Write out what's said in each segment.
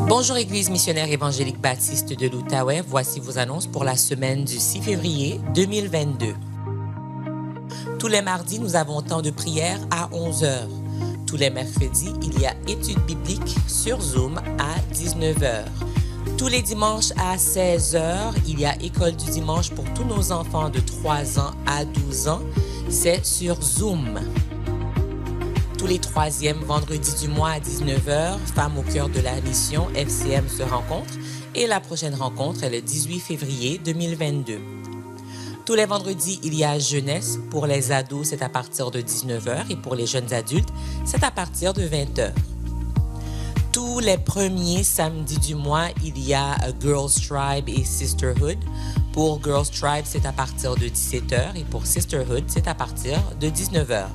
Bonjour Église missionnaire évangélique baptiste de l'Outaouais, voici vos annonces pour la semaine du 6 février 2022. Tous les mardis, nous avons temps de prière à 11 h. Tous les mercredis, il y a études bibliques sur Zoom à 19 h. Tous les dimanches à 16 h, il y a école du dimanche pour tous nos enfants de 3 ans à 12 ans. C'est sur Zoom. Tous les troisièmes vendredis du mois à 19 h, Femmes au cœur de la mission, FCM se rencontrent et la prochaine rencontre est le 18 février 2022. Tous les vendredis, il y a jeunesse. Pour les ados, c'est à partir de 19 h et pour les jeunes adultes, c'est à partir de 20 h. Tous les premiers samedis du mois, il y a Girls Tribe et Sisterhood. Pour Girls Tribe, c'est à partir de 17 h et pour Sisterhood, c'est à partir de 19 h.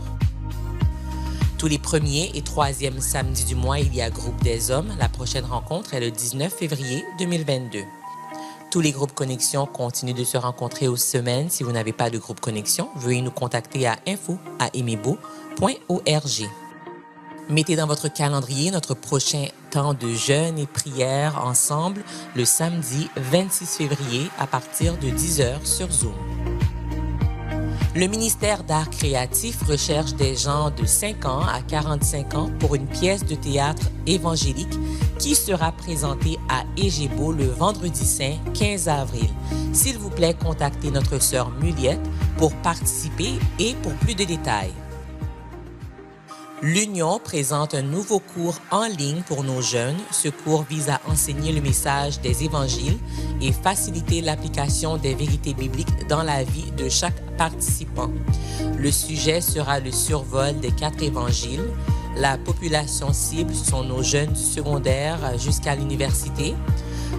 Tous les premiers et troisièmes samedis du mois, il y a Groupe des hommes. La prochaine rencontre est le 19 février 2022. Tous les groupes Connexion continuent de se rencontrer aux semaines. Si vous n'avez pas de groupe Connexion, veuillez nous contacter à info@emebo.org. Mettez dans votre calendrier notre prochain temps de jeûne et prière ensemble le samedi 26 février à partir de 10 h sur Zoom. Le ministère d'art créatif recherche des gens de 5 ans à 45 ans pour une pièce de théâtre évangélique qui sera présentée à Égebo le vendredi saint 15 avril. S'il vous plaît, contactez notre sœur Muliette pour participer et pour plus de détails. L'Union présente un nouveau cours en ligne pour nos jeunes. Ce cours vise à enseigner le message des évangiles et faciliter l'application des vérités bibliques dans la vie de chaque participant. Le sujet sera le survol des 4 évangiles. La population cible sont nos jeunes du secondaire jusqu'à l'université.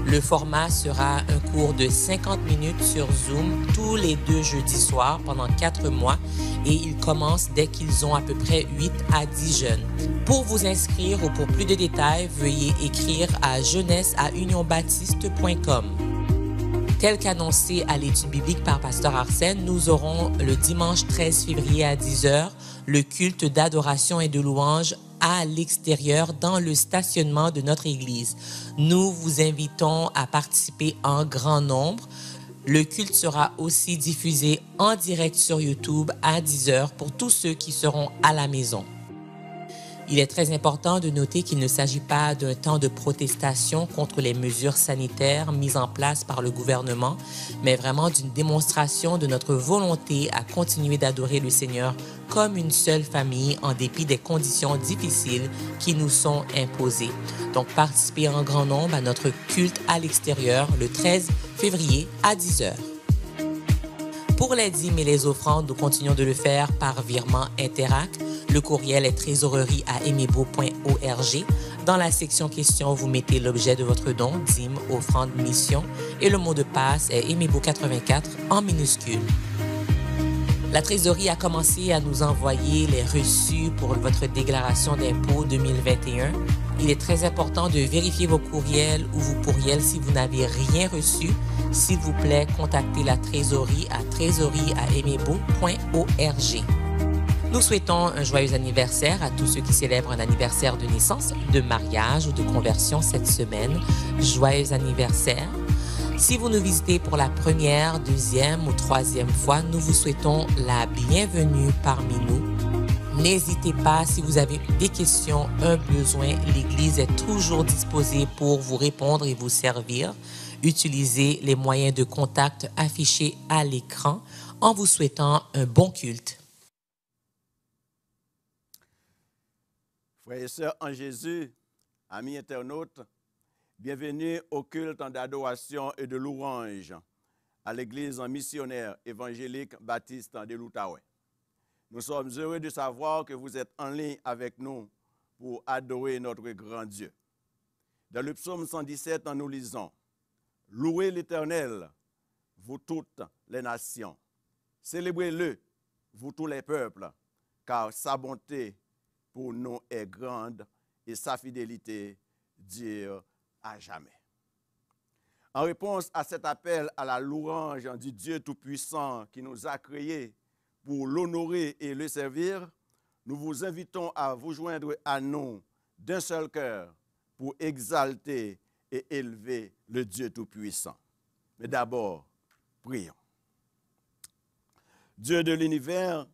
Le format sera un cours de 50 minutes sur Zoom tous les 2 jeudis soirs pendant 4 mois et il commence dès qu'ils ont à peu près 8 à 10 jeunes. Pour vous inscrire ou pour plus de détails, veuillez écrire à jeunesse@unionbaptiste.com. Tel qu'annoncé à l'étude biblique par Pasteur Arsène, nous aurons le dimanche 13 février à 10 h le culte d'adoration et de louange à l'extérieur dans le stationnement de notre église. Nous vous invitons à participer en grand nombre. Le culte sera aussi diffusé en direct sur YouTube à 10 h pour tous ceux qui seront à la maison. Il est très important de noter qu'il ne s'agit pas d'un temps de protestation contre les mesures sanitaires mises en place par le gouvernement, mais vraiment d'une démonstration de notre volonté à continuer d'adorer le Seigneur comme une seule famille en dépit des conditions difficiles qui nous sont imposées. Donc, participez en grand nombre à notre culte à l'extérieur le 13 février à 10 h. Pour les dîmes et les offrandes, nous continuons de le faire par virement Interact. Le courriel est trésorerie@emebo.org. Dans la section questions, vous mettez l'objet de votre don, dîme, offrande, mission, et le mot de passe est emebo84 en minuscule. La trésorerie a commencé à nous envoyer les reçus pour votre déclaration d'impôt 2021. Il est très important de vérifier vos courriels ou vos pourriels si vous n'avez rien reçu. S'il vous plaît, contactez la trésorerie à trésorerie@emebo.org. Nous souhaitons un joyeux anniversaire à tous ceux qui célèbrent un anniversaire de naissance, de mariage ou de conversion cette semaine. Joyeux anniversaire. Si vous nous visitez pour la première, deuxième ou troisième fois, nous vous souhaitons la bienvenue parmi nous. N'hésitez pas, si vous avez des questions, un besoin, l'Église est toujours disposée pour vous répondre et vous servir. Utilisez les moyens de contact affichés à l'écran en vous souhaitant un bon culte. Frères et sœurs en Jésus, amis internautes, bienvenue au culte d'adoration et de louange à l'église missionnaire évangélique baptiste de l'Outaouais. Nous sommes heureux de savoir que vous êtes en ligne avec nous pour adorer notre grand Dieu. Dans le psaume 117, nous lisons « Louez l'Éternel, vous toutes les nations. Célébrez-le, vous tous les peuples, car sa bonté pour nous est grande et sa fidélité dure à jamais. » En réponse à cet appel à la louange du Dieu Tout-Puissant qui nous a créés pour l'honorer et le servir, nous vous invitons à vous joindre à nous d'un seul cœur pour exalter et élever le Dieu Tout-Puissant. Mais d'abord, prions. Dieu de l'univers,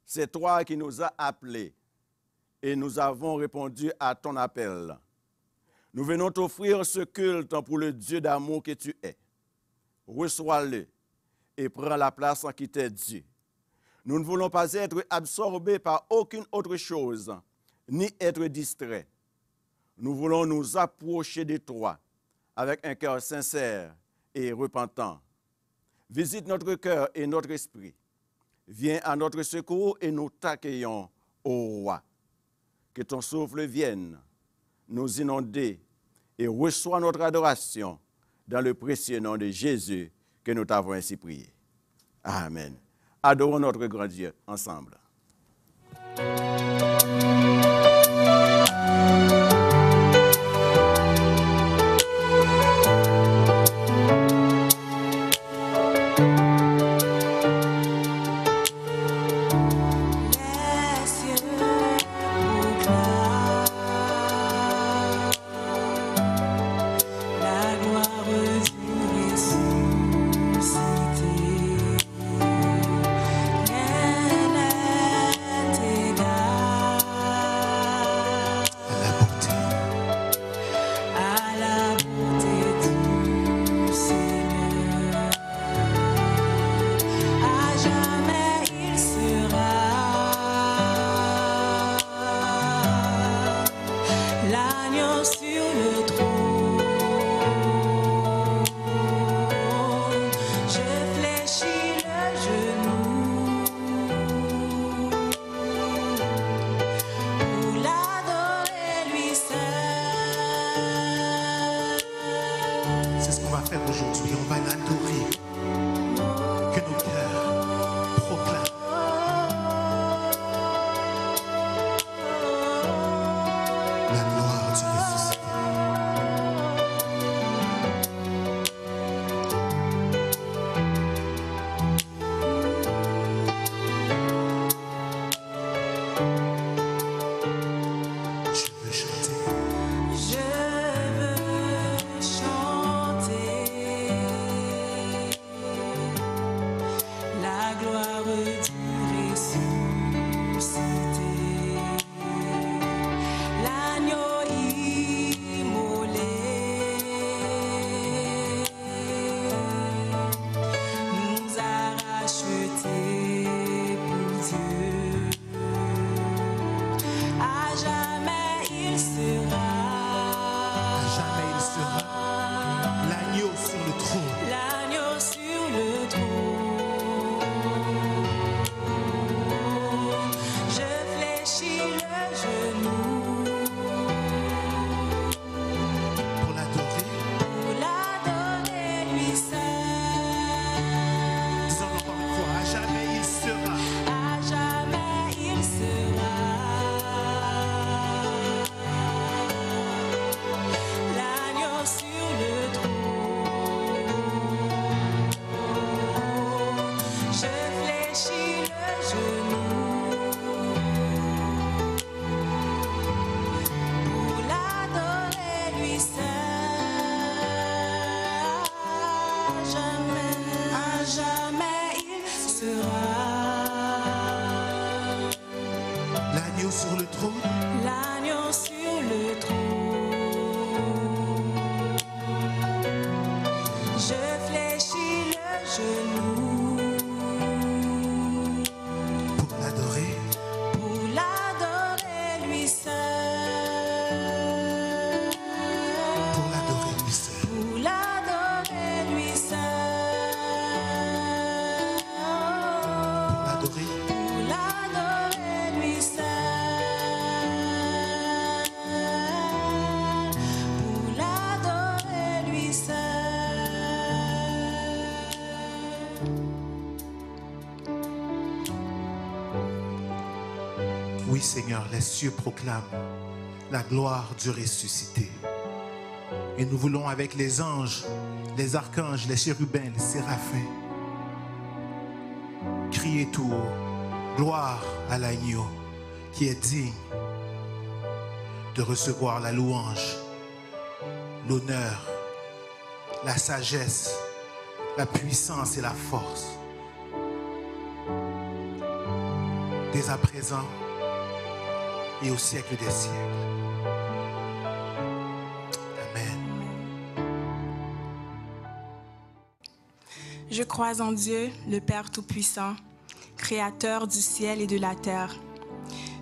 c'est toi qui nous as appelés et nous avons répondu à ton appel. Nous venons t'offrir ce culte pour le Dieu d'amour que tu es. Reçois-le et prends la place en qui t'est due. Nous ne voulons pas être absorbés par aucune autre chose, ni être distraits. Nous voulons nous approcher de toi avec un cœur sincère et repentant. Visite notre cœur et notre esprit. Viens à notre secours et nous t'accueillons, ô roi. Que ton souffle vienne nous inonder et reçois notre adoration dans le précieux nom de Jésus que nous t'avons ainsi prié. Amen. Adorons notre grand Dieu ensemble. Oui, Seigneur, les cieux proclament la gloire du ressuscité. Et nous voulons avec les anges, les archanges, les chérubins, les séraphins, crier tout haut, gloire à l'agneau qui est digne de recevoir la louange, l'honneur, la sagesse, la puissance et la force. Dès à présent et au siècle des siècles. Amen. Je crois en Dieu, le Père Tout-Puissant, Créateur du ciel et de la terre.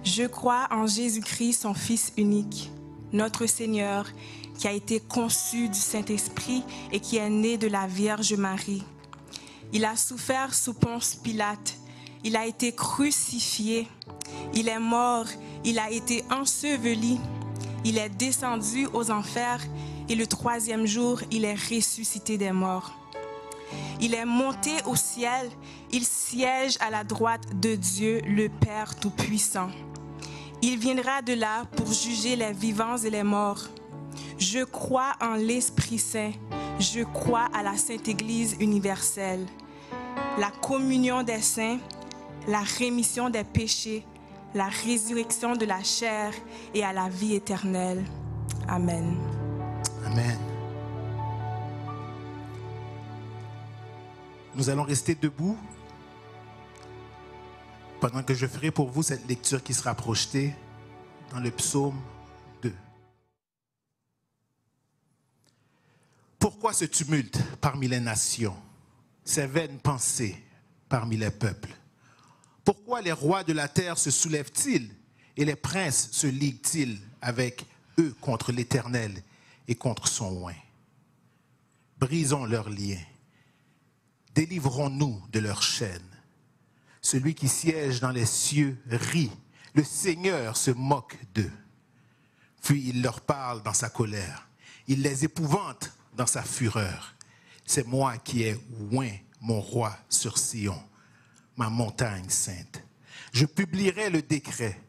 Je crois en Jésus-Christ, son Fils unique, notre Seigneur, qui a été conçu du Saint-Esprit et qui est né de la Vierge Marie. Il a souffert sous Ponce Pilate. Il a été crucifié. Il est mort. Il a été enseveli. Il est descendu aux enfers et le troisième jour, il est ressuscité des morts. Il est monté au ciel. Il siège à la droite de Dieu, le Père Tout-Puissant. Il viendra de là pour juger les vivants et les morts. Je crois en l'Esprit Saint. Je crois à la Sainte Église universelle, la communion des saints, la rémission des péchés, la résurrection de la chair et à la vie éternelle. Amen. Amen. Nous allons rester debout pendant que je ferai pour vous cette lecture qui sera projetée dans le psaume 2. Pourquoi ce tumulte parmi les nations, ces vaines pensées parmi les peuples? Pourquoi les rois de la terre se soulèvent-ils et les princes se liguent-ils avec eux contre l'Éternel et contre son oint? Brisons leurs liens. Délivrons-nous de leurs chaînes. Celui qui siège dans les cieux rit. Le Seigneur se moque d'eux. Puis il leur parle dans sa colère. Il les épouvante dans sa fureur. C'est moi qui ai oint mon roi sur Sion, ma montagne sainte. Je publierai le décret.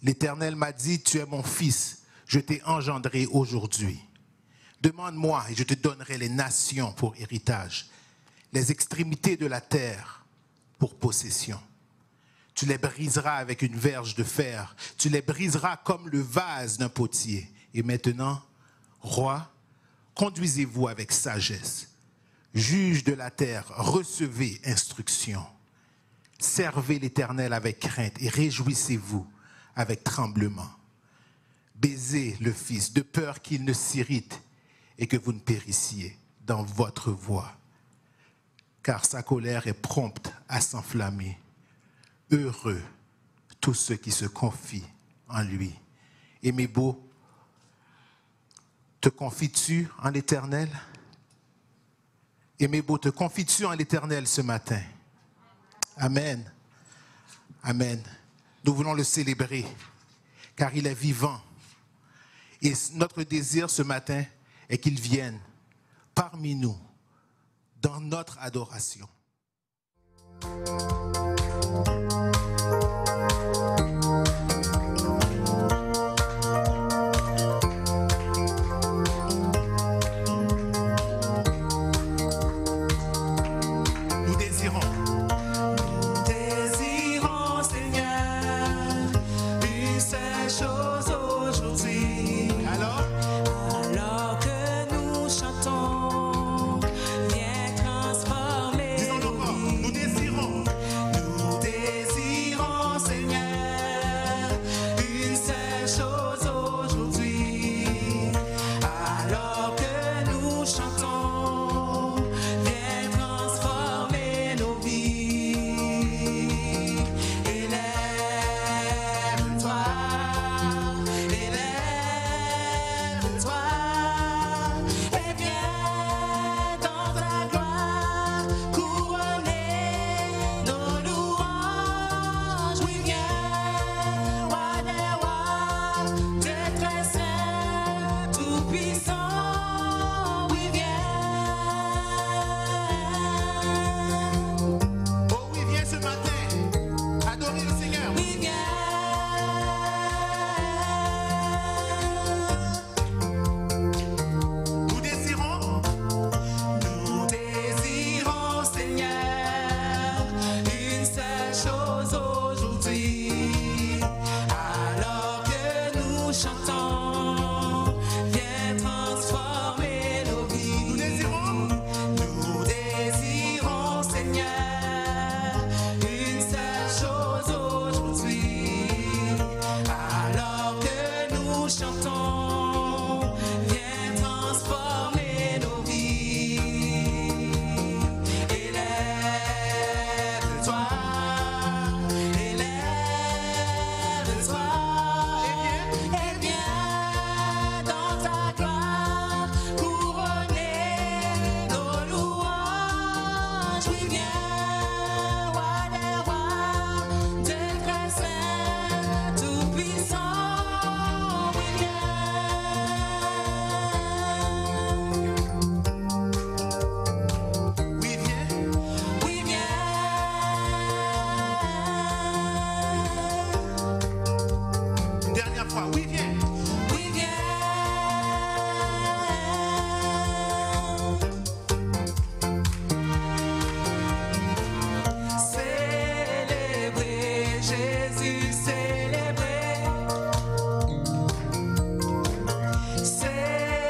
L'Éternel m'a dit, tu es mon fils, je t'ai engendré aujourd'hui. Demande-moi et je te donnerai les nations pour héritage, les extrémités de la terre pour possession. Tu les briseras avec une verge de fer, tu les briseras comme le vase d'un potier. Et maintenant, roi, conduisez-vous avec sagesse. Juge de la terre, recevez instruction. Servez l'Éternel avec crainte et réjouissez-vous avec tremblement. Baisez le Fils de peur qu'il ne s'irrite et que vous ne périssiez dans votre voie. Car sa colère est prompte à s'enflammer. Heureux tous ceux qui se confient en lui. Et mes beaux, te confies-tu en l'Éternel? Et mes beaux, te confies-tu en l'Éternel ce matin? Amen. Amen. Nous voulons le célébrer, car il est vivant. Et notre désir ce matin est qu'il vienne parmi nous, dans notre adoration. nous chantons, viens transformer nos vies. Élève-toi, élève-toi, et viens dans ta gloire couronner nos louanges. Oui, viens, roi des rois, Dieu très saint, tout puissant. Oui, viens. Oui, viens. Une dernière fois, oui, viens. Oui, viens. Célébrer Jésus, célébrer.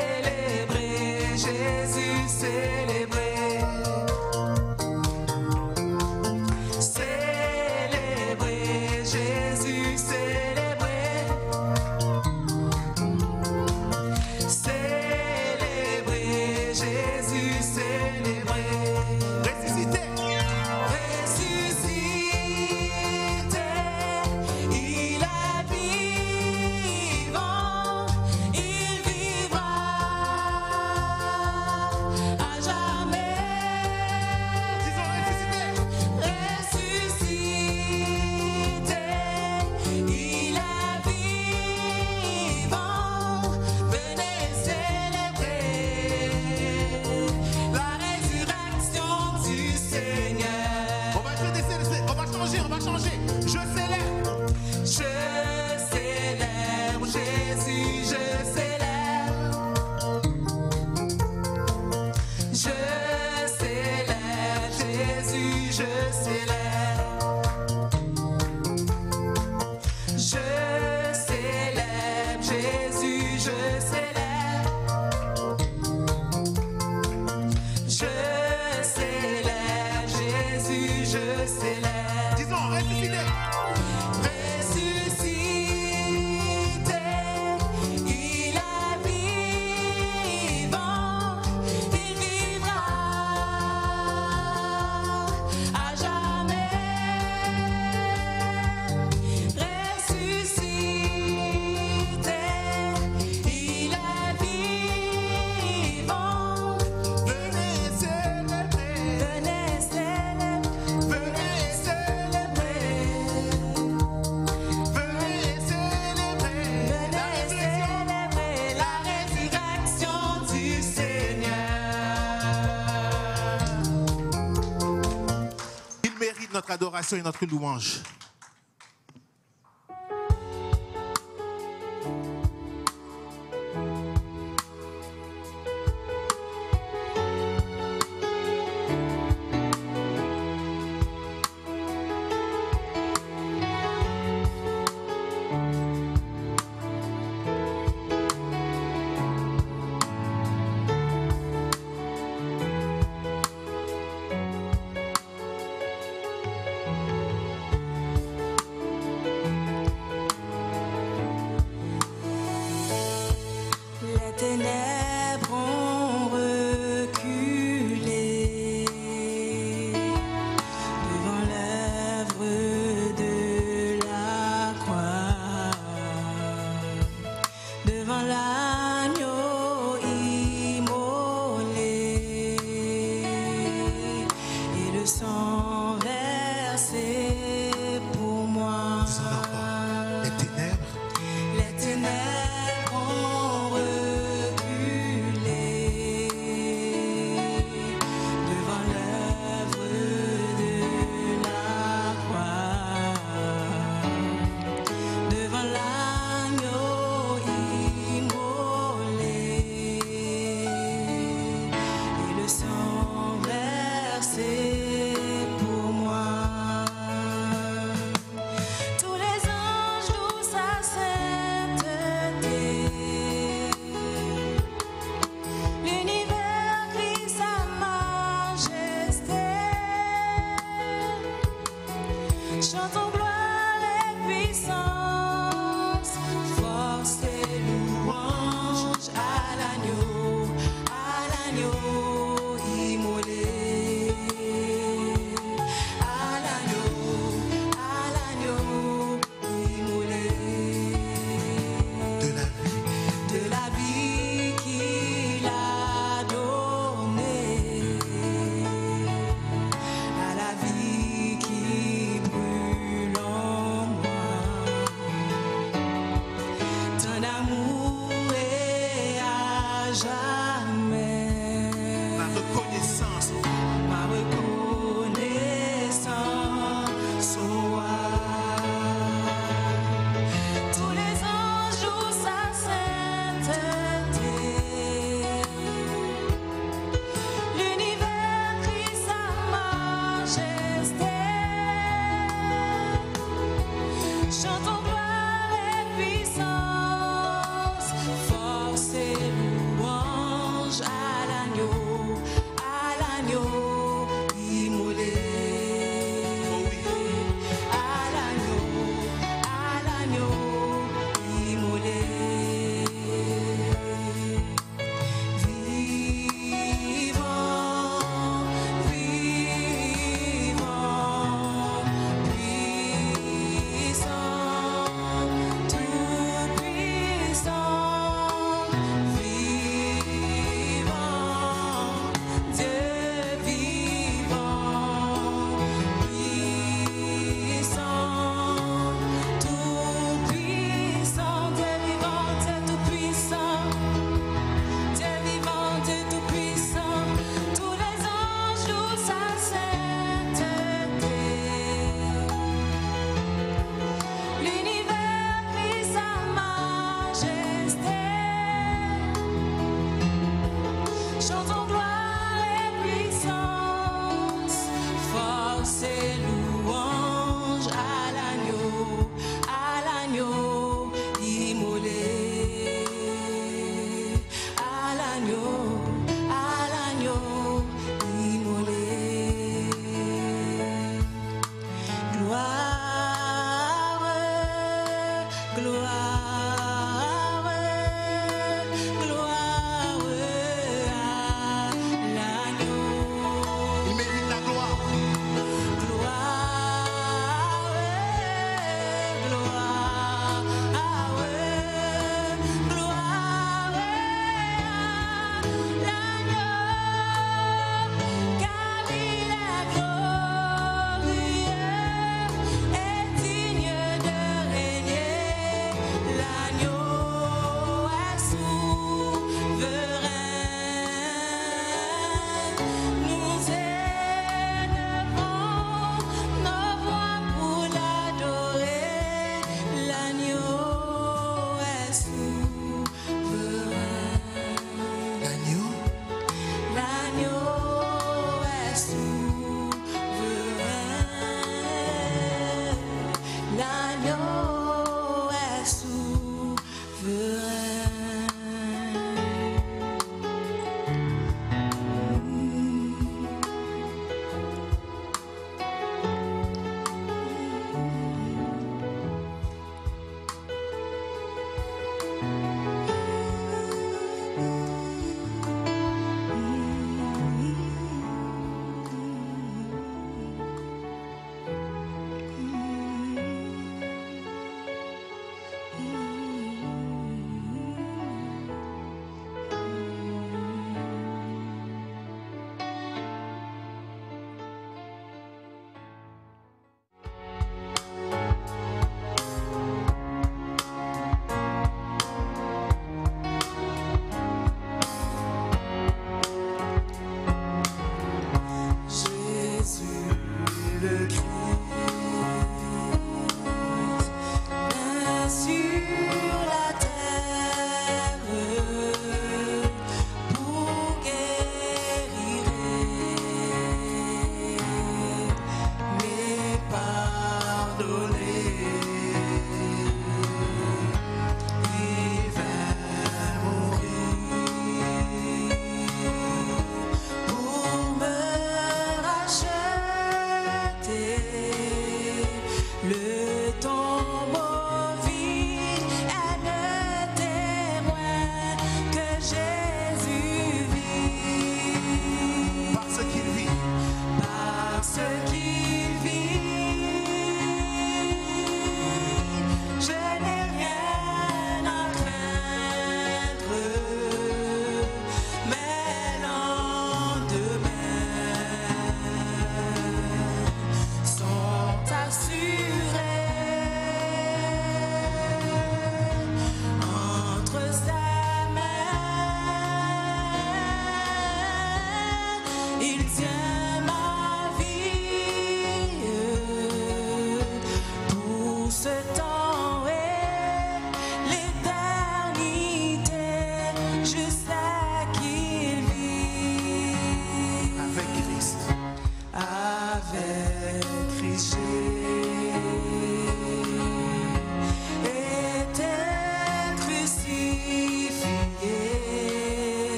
Célébrer Jésus, célébrer. Célébrer Jésus, célébrer. Célébrer Jésus, célébrer. Ressuscité. Ressuscité, il est vivant, il vivra à jamais. Disons ressuscité. Ressuscité, il est vivant, venez célébrer la résurrection du Seigneur. On va changer, on va changer. Je célèbre. Je célèbre Jésus, je célèbre. Je célèbre Jésus, je célèbre. Je célèbre Jésus, je célèbre. Je célèbre Jésus, je célèbre. Disons ressuscité. Ressuscité, il est vivant, il vivra à jamais. Ressuscité, il est vivant. Venez célébrer, venez célébrer, venez célébrer. Venez célébrer la résurrection du Seigneur. Il mérite notre adoration et notre louange. Les ténèbres ont reculé devant l'œuvre de la croix, devant l'agneau immolé et le sang versé pour moi. Disons encore, les ténèbres Les ténèbres ont reculé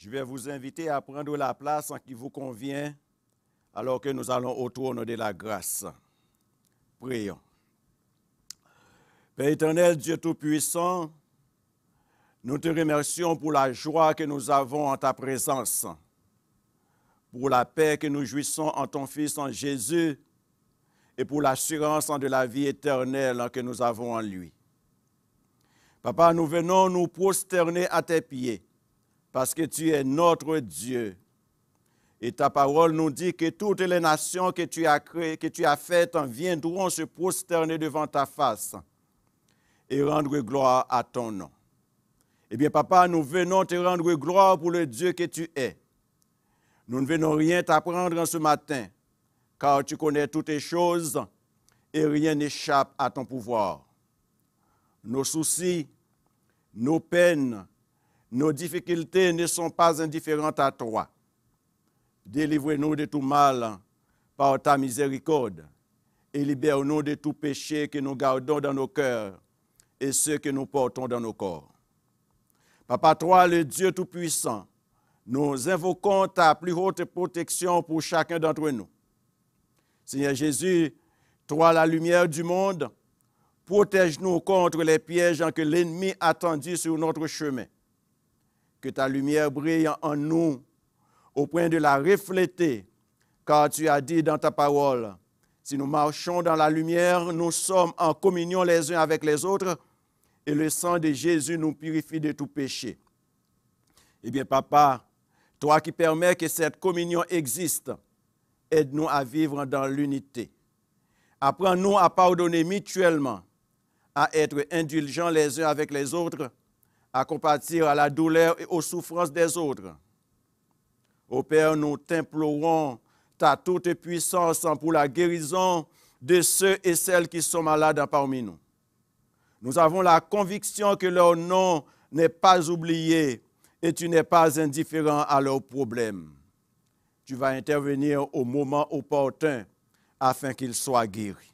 Je vais vous inviter à prendre la place en qui vous convient alors que nous allons au trône de la grâce. Prions. Père éternel, Dieu Tout-Puissant, nous te remercions pour la joie que nous avons en ta présence, pour la paix que nous jouissons en ton Fils, en Jésus, et pour l'assurance de la vie éternelle que nous avons en lui. Papa, nous venons nous prosterner à tes pieds, parce que tu es notre Dieu. Et ta parole nous dit que toutes les nations que tu as créées, que tu as faites, viendront se prosterner devant ta face et rendre gloire à ton nom. Eh bien, papa, nous venons te rendre gloire pour le Dieu que tu es. Nous ne venons rien t'apprendre en ce matin, car tu connais toutes les choses et rien n'échappe à ton pouvoir. Nos soucis, nos peines, nos difficultés ne sont pas indifférentes à toi. Délivre-nous de tout mal par ta miséricorde et libère-nous de tout péché que nous gardons dans nos cœurs et ceux que nous portons dans nos corps. Papa, toi, le Dieu Tout-Puissant, nous invoquons ta plus haute protection pour chacun d'entre nous. Seigneur Jésus, toi, la lumière du monde, protège-nous contre les pièges que l'ennemi a tendus sur notre chemin. Que ta lumière brille en nous au point de la refléter, car tu as dit dans ta parole, si nous marchons dans la lumière, nous sommes en communion les uns avec les autres, et le sang de Jésus nous purifie de tout péché. Eh bien, Papa, toi qui permets que cette communion existe, aide-nous à vivre dans l'unité. Apprends-nous à pardonner mutuellement, à être indulgents les uns avec les autres, à compatir à la douleur et aux souffrances des autres. Ô Père, nous t'implorons ta toute puissance pour la guérison de ceux et celles qui sont malades parmi nous. Nous avons la conviction que leur nom n'est pas oublié et tu n'es pas indifférent à leurs problèmes. Tu vas intervenir au moment opportun afin qu'ils soient guéris.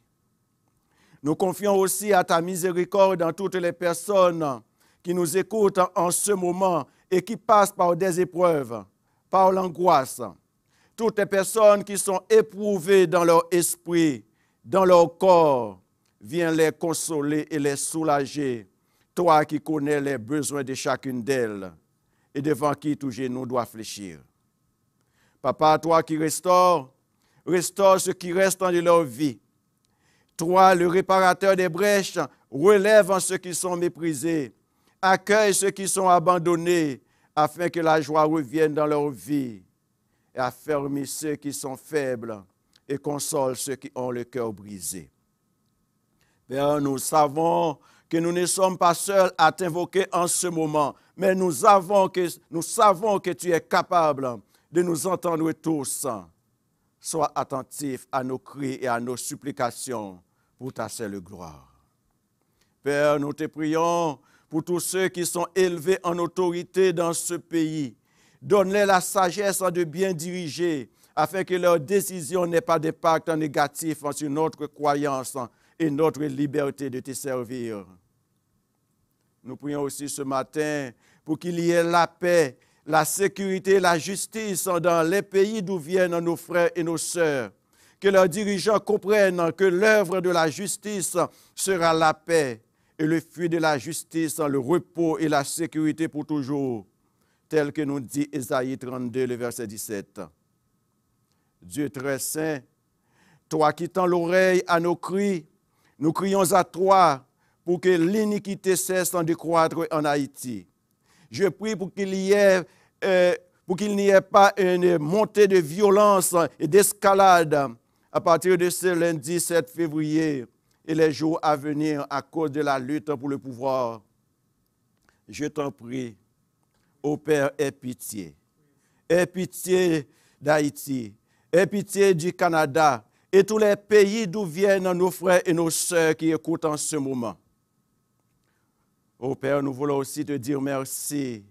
Nous confions aussi à ta miséricorde dans toutes les personnes qui nous écoutent en ce moment et qui passent par des épreuves, par l'angoisse. Toutes les personnes qui sont éprouvées dans leur esprit, dans leur corps, viens les consoler et les soulager. Toi qui connais les besoins de chacune d'elles et devant qui tout genou doit fléchir. Papa, toi qui restaures ce qui reste de leur vie. Toi, le réparateur des brèches, relève ceux qui sont méprisés. Accueille ceux qui sont abandonnés, afin que la joie revienne dans leur vie. Et affermis ceux qui sont faibles et console ceux qui ont le cœur brisé. Père, nous savons que nous ne sommes pas seuls à t'invoquer en ce moment, mais nous savons que tu es capable de nous entendre tous. Sois attentif à nos cris et à nos supplications pour ta seule gloire. Père, nous te prions pour tous ceux qui sont élevés en autorité dans ce pays. Donne-les la sagesse de bien diriger, afin que leurs décisions n'aient pas d'impact négatif sur notre croyance et notre liberté de te servir. Nous prions aussi ce matin pour qu'il y ait la paix, la sécurité, la justice dans les pays d'où viennent nos frères et nos sœurs. Que leurs dirigeants comprennent que l'œuvre de la justice sera la paix et le fruit de la justice, le repos et la sécurité pour toujours, tel que nous dit Ésaïe 32, le verset 17. Dieu très saint, toi qui tends l'oreille à nos cris, nous crions à toi pour que l'iniquité cesse de croître en Haïti. Je prie pour qu'il n'y ait pas une montée de violence et d'escalade à partir de ce lundi 7 février et les jours à venir à cause de la lutte pour le pouvoir. Je t'en prie, ô Père, aie pitié. Aie pitié d'Haïti, aie pitié du Canada et tous les pays d'où viennent nos frères et nos sœurs qui écoutent en ce moment. Ô Père, nous voulons aussi te dire merci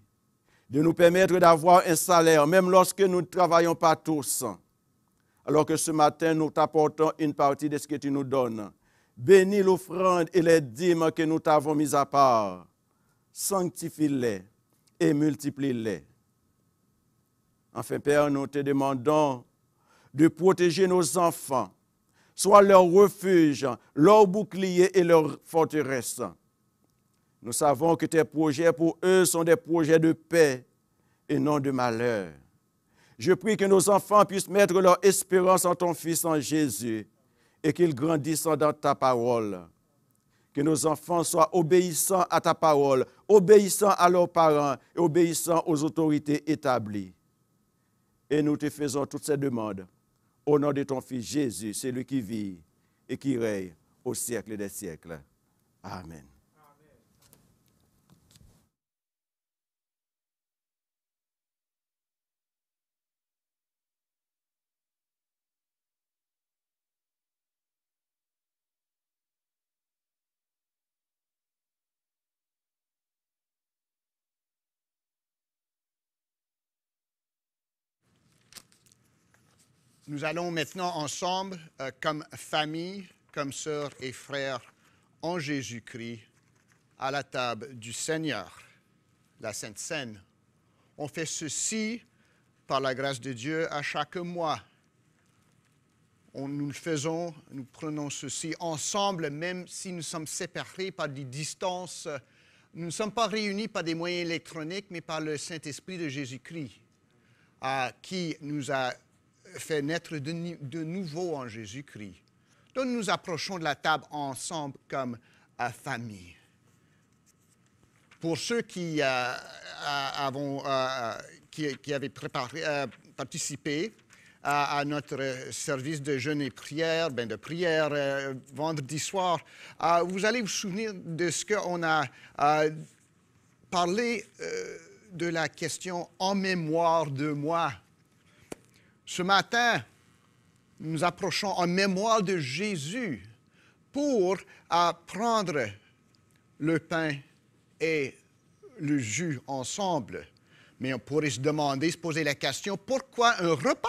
de nous permettre d'avoir un salaire, même lorsque nous ne travaillons pas tous. Alors que ce matin, nous t'apportons une partie de ce que tu nous donnes. Bénis l'offrande et les dîmes que nous t'avons mis à part. Sanctifie-les et multiplie-les. Enfin, Père, nous te demandons de protéger nos enfants, soit leur refuge, leur bouclier et leur forteresse. Nous savons que tes projets pour eux sont des projets de paix et non de malheur. Je prie que nos enfants puissent mettre leur espérance en ton Fils, en Jésus, et qu'ils grandissent dans ta parole. Que nos enfants soient obéissants à ta parole, obéissants à leurs parents et obéissants aux autorités établies. Et nous te faisons toutes ces demandes au nom de ton Fils Jésus, celui qui vit et qui règne au siècle des siècles. Amen. Nous allons maintenant ensemble, comme famille, comme sœurs et frères en Jésus-Christ, à la table du Seigneur, la Sainte Seine. On fait ceci, par la grâce de Dieu, à chaque mois. Nous prenons ceci ensemble, même si nous sommes séparés par des distances. Nous ne sommes pas réunis par des moyens électroniques, mais par le Saint-Esprit de Jésus-Christ. qui nous a fait naître de nouveau en Jésus-Christ. Donc, nous approchons de la table ensemble comme famille. Pour ceux qui avaient participé à notre service de jeûne et prière, de prière vendredi soir, vous allez vous souvenir de ce qu'on a parlé de la question « En mémoire de moi ». Ce matin, nous approchons en mémoire de Jésus pour prendre le pain et le jus ensemble. Mais on pourrait se poser la question, pourquoi un repas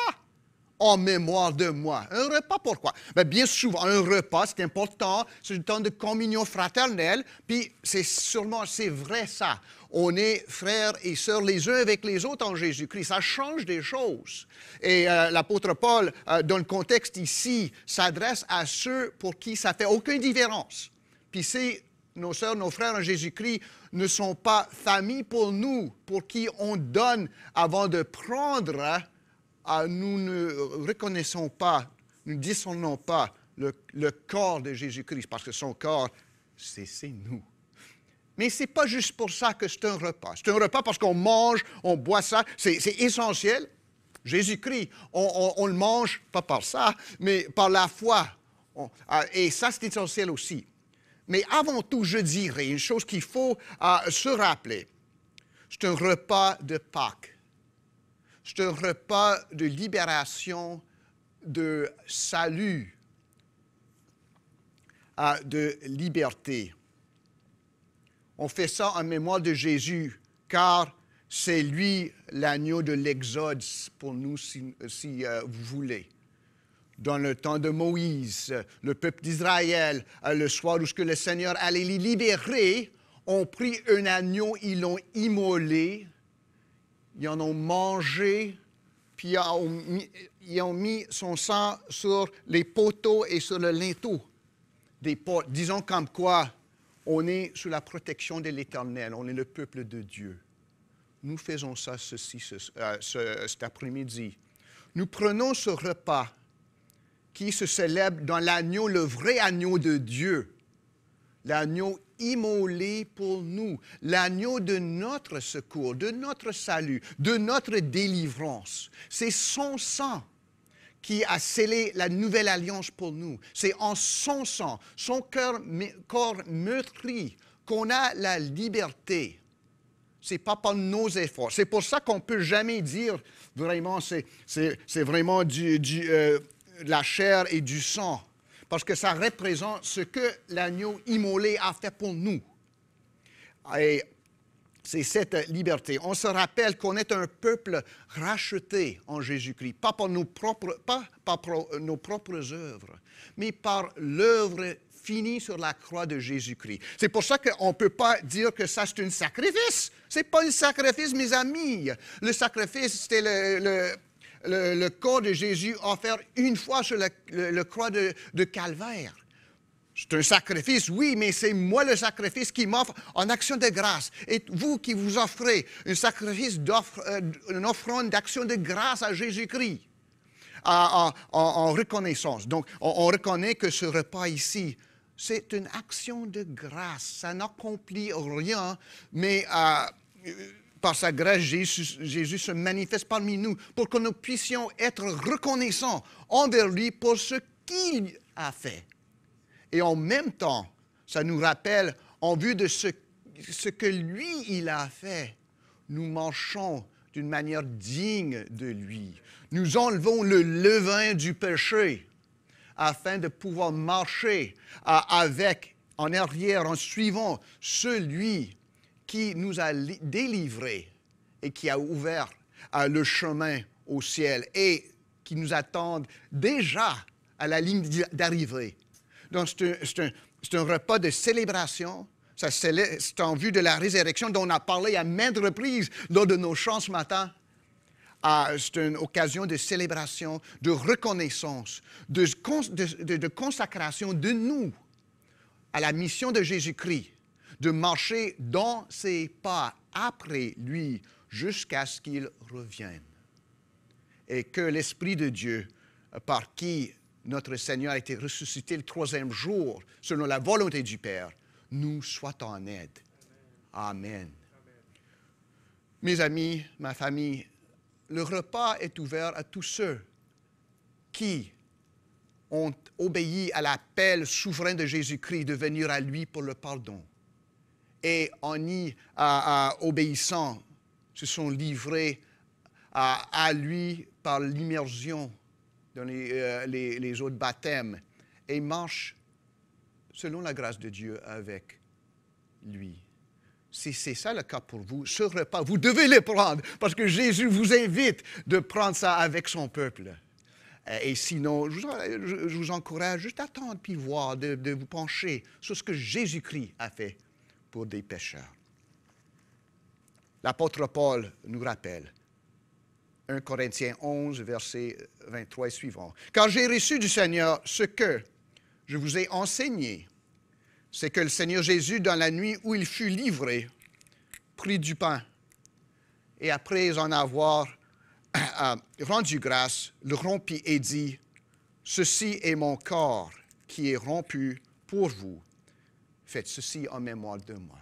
en mémoire de moi? Un repas, pourquoi? Bien souvent, un repas, c'est important, c'est un temps de communion fraternelle, puis c'est vrai ça. On est frères et sœurs les uns avec les autres en Jésus-Christ. Ça change des choses. Et l'apôtre Paul, dans le contexte ici, s'adresse à ceux pour qui ça ne fait aucune différence. Puis c'est nos sœurs, nos frères en Jésus-Christ ne sont pas famille pour nous, pour qui on donne avant de prendre. Nous ne reconnaissons pas, nous ne discernons pas le corps de Jésus-Christ, parce que son corps, c'est nous. Mais ce n'est pas juste pour ça que c'est un repas. C'est un repas parce qu'on mange, on boit ça, c'est essentiel. Jésus-Christ, on le mange, pas par ça, mais par la foi. Et ça, c'est essentiel aussi. Mais avant tout, je dirais une chose qu'il faut se rappeler. C'est un repas de Pâques. C'est un repas de libération, de salut, de liberté. On fait ça en mémoire de Jésus, car c'est lui l'agneau de l'Exode pour nous, si vous voulez. Dans le temps de Moïse, le peuple d'Israël, le soir où le Seigneur allait les libérer, ont pris un agneau, ils l'ont immolé, ils en ont mangé, puis ils ont mis son sang sur les poteaux et sur le linteau des portes. Disons comme quoi, on est sous la protection de l'Éternel, on est le peuple de Dieu. Nous faisons ça cet après-midi. Nous prenons ce repas qui se célèbre dans l'agneau, le vrai agneau de Dieu, l'agneau immolé pour nous, l'agneau de notre secours, de notre salut, de notre délivrance. C'est son sang qui a scellé la nouvelle alliance pour nous. C'est en son sang, son corps meurtri, qu'on a la liberté. Ce n'est pas par nos efforts. C'est pour ça qu'on ne peut jamais dire vraiment c'est vraiment la chair et du sang, parce que ça représente ce que l'agneau immolé a fait pour nous. Et c'est cette liberté. On se rappelle qu'on est un peuple racheté en Jésus-Christ, pas par nos propres œuvres, mais par l'œuvre finie sur la croix de Jésus-Christ. C'est pour ça qu'on ne peut pas dire que ça, c'est un sacrifice. Ce n'est pas un sacrifice, mes amis. Le sacrifice, c'était le corps de Jésus offert une fois sur le croix de Calvaire. C'est un sacrifice, oui, mais c'est moi le sacrifice qui m'offre en action de grâce. Et vous qui vous offrez un sacrifice une offrande d'action de grâce à Jésus-Christ en reconnaissance. Donc, on reconnaît que ce repas ici, c'est une action de grâce. Ça n'accomplit rien, mais par sa grâce, Jésus se manifeste parmi nous pour que nous puissions être reconnaissants envers lui pour ce qu'il a fait. Et en même temps, ça nous rappelle, en vue de ce que lui, il a fait, nous marchons d'une manière digne de lui. Nous enlevons le levain du péché afin de pouvoir marcher en arrière, en suivant celui qui nous a délivrés et qui a ouvert le chemin au ciel et qui nous attendent déjà à la ligne d'arrivée. Donc, c'est un repas de célébration. C'est en vue de la résurrection dont on a parlé à maintes reprises lors de nos chants ce matin. C'est une occasion de célébration, de reconnaissance, de consacration de nous à la mission de Jésus-Christ, de marcher dans ses pas après lui jusqu'à ce qu'il revienne. et que l'Esprit de Dieu, par qui notre Seigneur a été ressuscité le 3e jour, selon la volonté du Père, nous soit en aide. Amen. Mes amis, ma famille, le repas est ouvert à tous ceux qui ont obéi à l'appel souverain de Jésus-Christ de venir à lui pour le pardon. Et en y obéissant, se sont livrés à lui par l'immersion dans les eaux de baptême et marchent selon la grâce de Dieu avec lui. Si c'est ça le cas pour vous, ce repas, vous devez le prendre parce que Jésus vous invite de prendre ça avec son peuple. Et sinon, je vous encourage juste à attendre puis voir, de vous pencher sur ce que Jésus-Christ a fait pour des pécheurs. L'apôtre Paul nous rappelle, 1 Corinthiens 11, versets 23 et suivants. « Car j'ai reçu du Seigneur ce que je vous ai enseigné, c'est que le Seigneur Jésus, dans la nuit où il fut livré, prit du pain, et après en avoir rendu grâce, le rompit et dit, « Ceci est mon corps qui est rompu pour vous. Faites ceci en mémoire de moi. »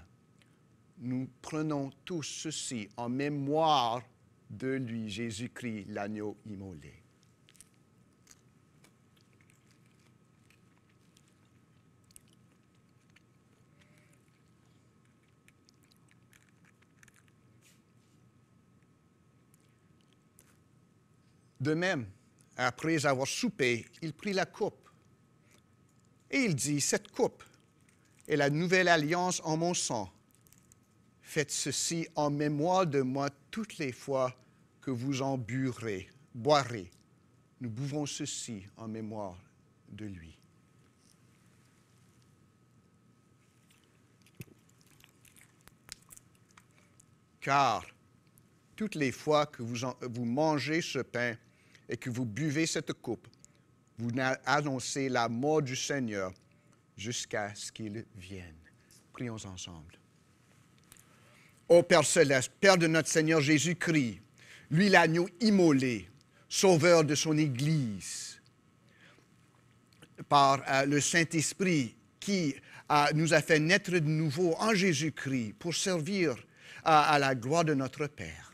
Nous prenons tous ceci en mémoire de lui, Jésus-Christ, l'agneau immolé. De même, après avoir soupé, il prit la coupe. Et il dit, « Cette coupe est la nouvelle alliance en mon sang. Faites ceci en mémoire de moi toutes les fois que vous en boirez. Nous buvons ceci en mémoire de lui. » Car toutes les fois que vous mangez ce pain et que vous buvez cette coupe, vous annoncez la mort du Seigneur jusqu'à ce qu'il vienne. Prions ensemble. Ô Père céleste, Père de notre Seigneur Jésus-Christ, lui l'agneau immolé, sauveur de son Église, par le Saint-Esprit qui nous a fait naître de nouveau en Jésus-Christ pour servir à la gloire de notre Père.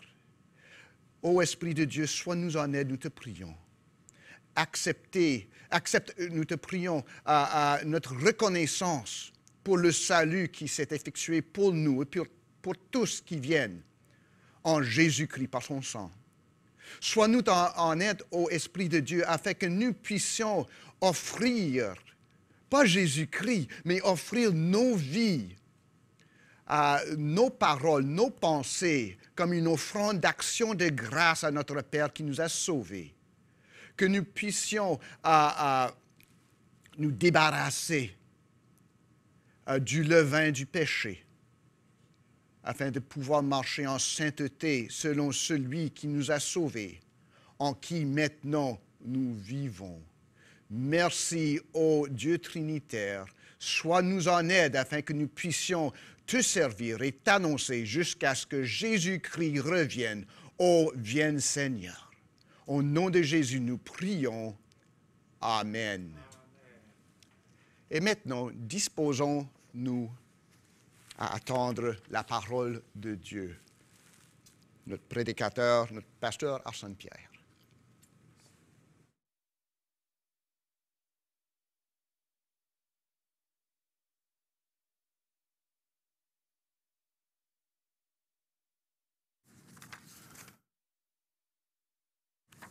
Ô Esprit de Dieu, sois-nous en aide, nous te prions. Accepte, nous te prions, notre reconnaissance pour le salut qui s'est effectué pour nous et pour tous qui viennent en Jésus-Christ par son sang. Sois-nous en aide, ô Esprit de Dieu, afin que nous puissions offrir, pas Jésus-Christ, mais offrir nos vies, nos paroles, nos pensées, comme une offrande d'action de grâce à notre Père qui nous a sauvés. Que nous puissions nous débarrasser du levain du péché, afin de pouvoir marcher en sainteté selon celui qui nous a sauvés, en qui maintenant nous vivons. Merci, ô Dieu Trinitaire, sois-nous en aide afin que nous puissions te servir et t'annoncer jusqu'à ce que Jésus-Christ revienne. Ô vienne Seigneur. Au nom de Jésus, nous prions. Amen. Et maintenant, disposons-nous à attendre la parole de Dieu. Notre prédicateur, notre pasteur Arsène Pierre.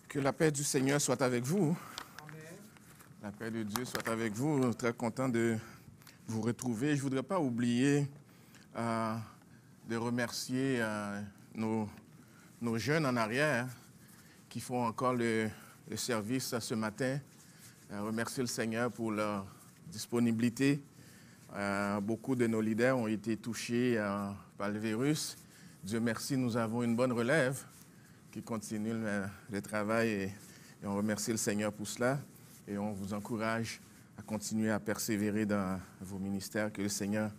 Que la paix du Seigneur soit avec vous. Amen. La paix de Dieu soit avec vous. Très content de vous retrouver. Je ne voudrais pas oublier de remercier nos jeunes en arrière qui font encore le service ce matin. Remercier le Seigneur pour leur disponibilité. Beaucoup de nos leaders ont été touchés par le virus. Dieu merci, nous avons une bonne relève qui continue le travail et on remercie le Seigneur pour cela et on vous encourage à continuer à persévérer dans vos ministères. Que le Seigneur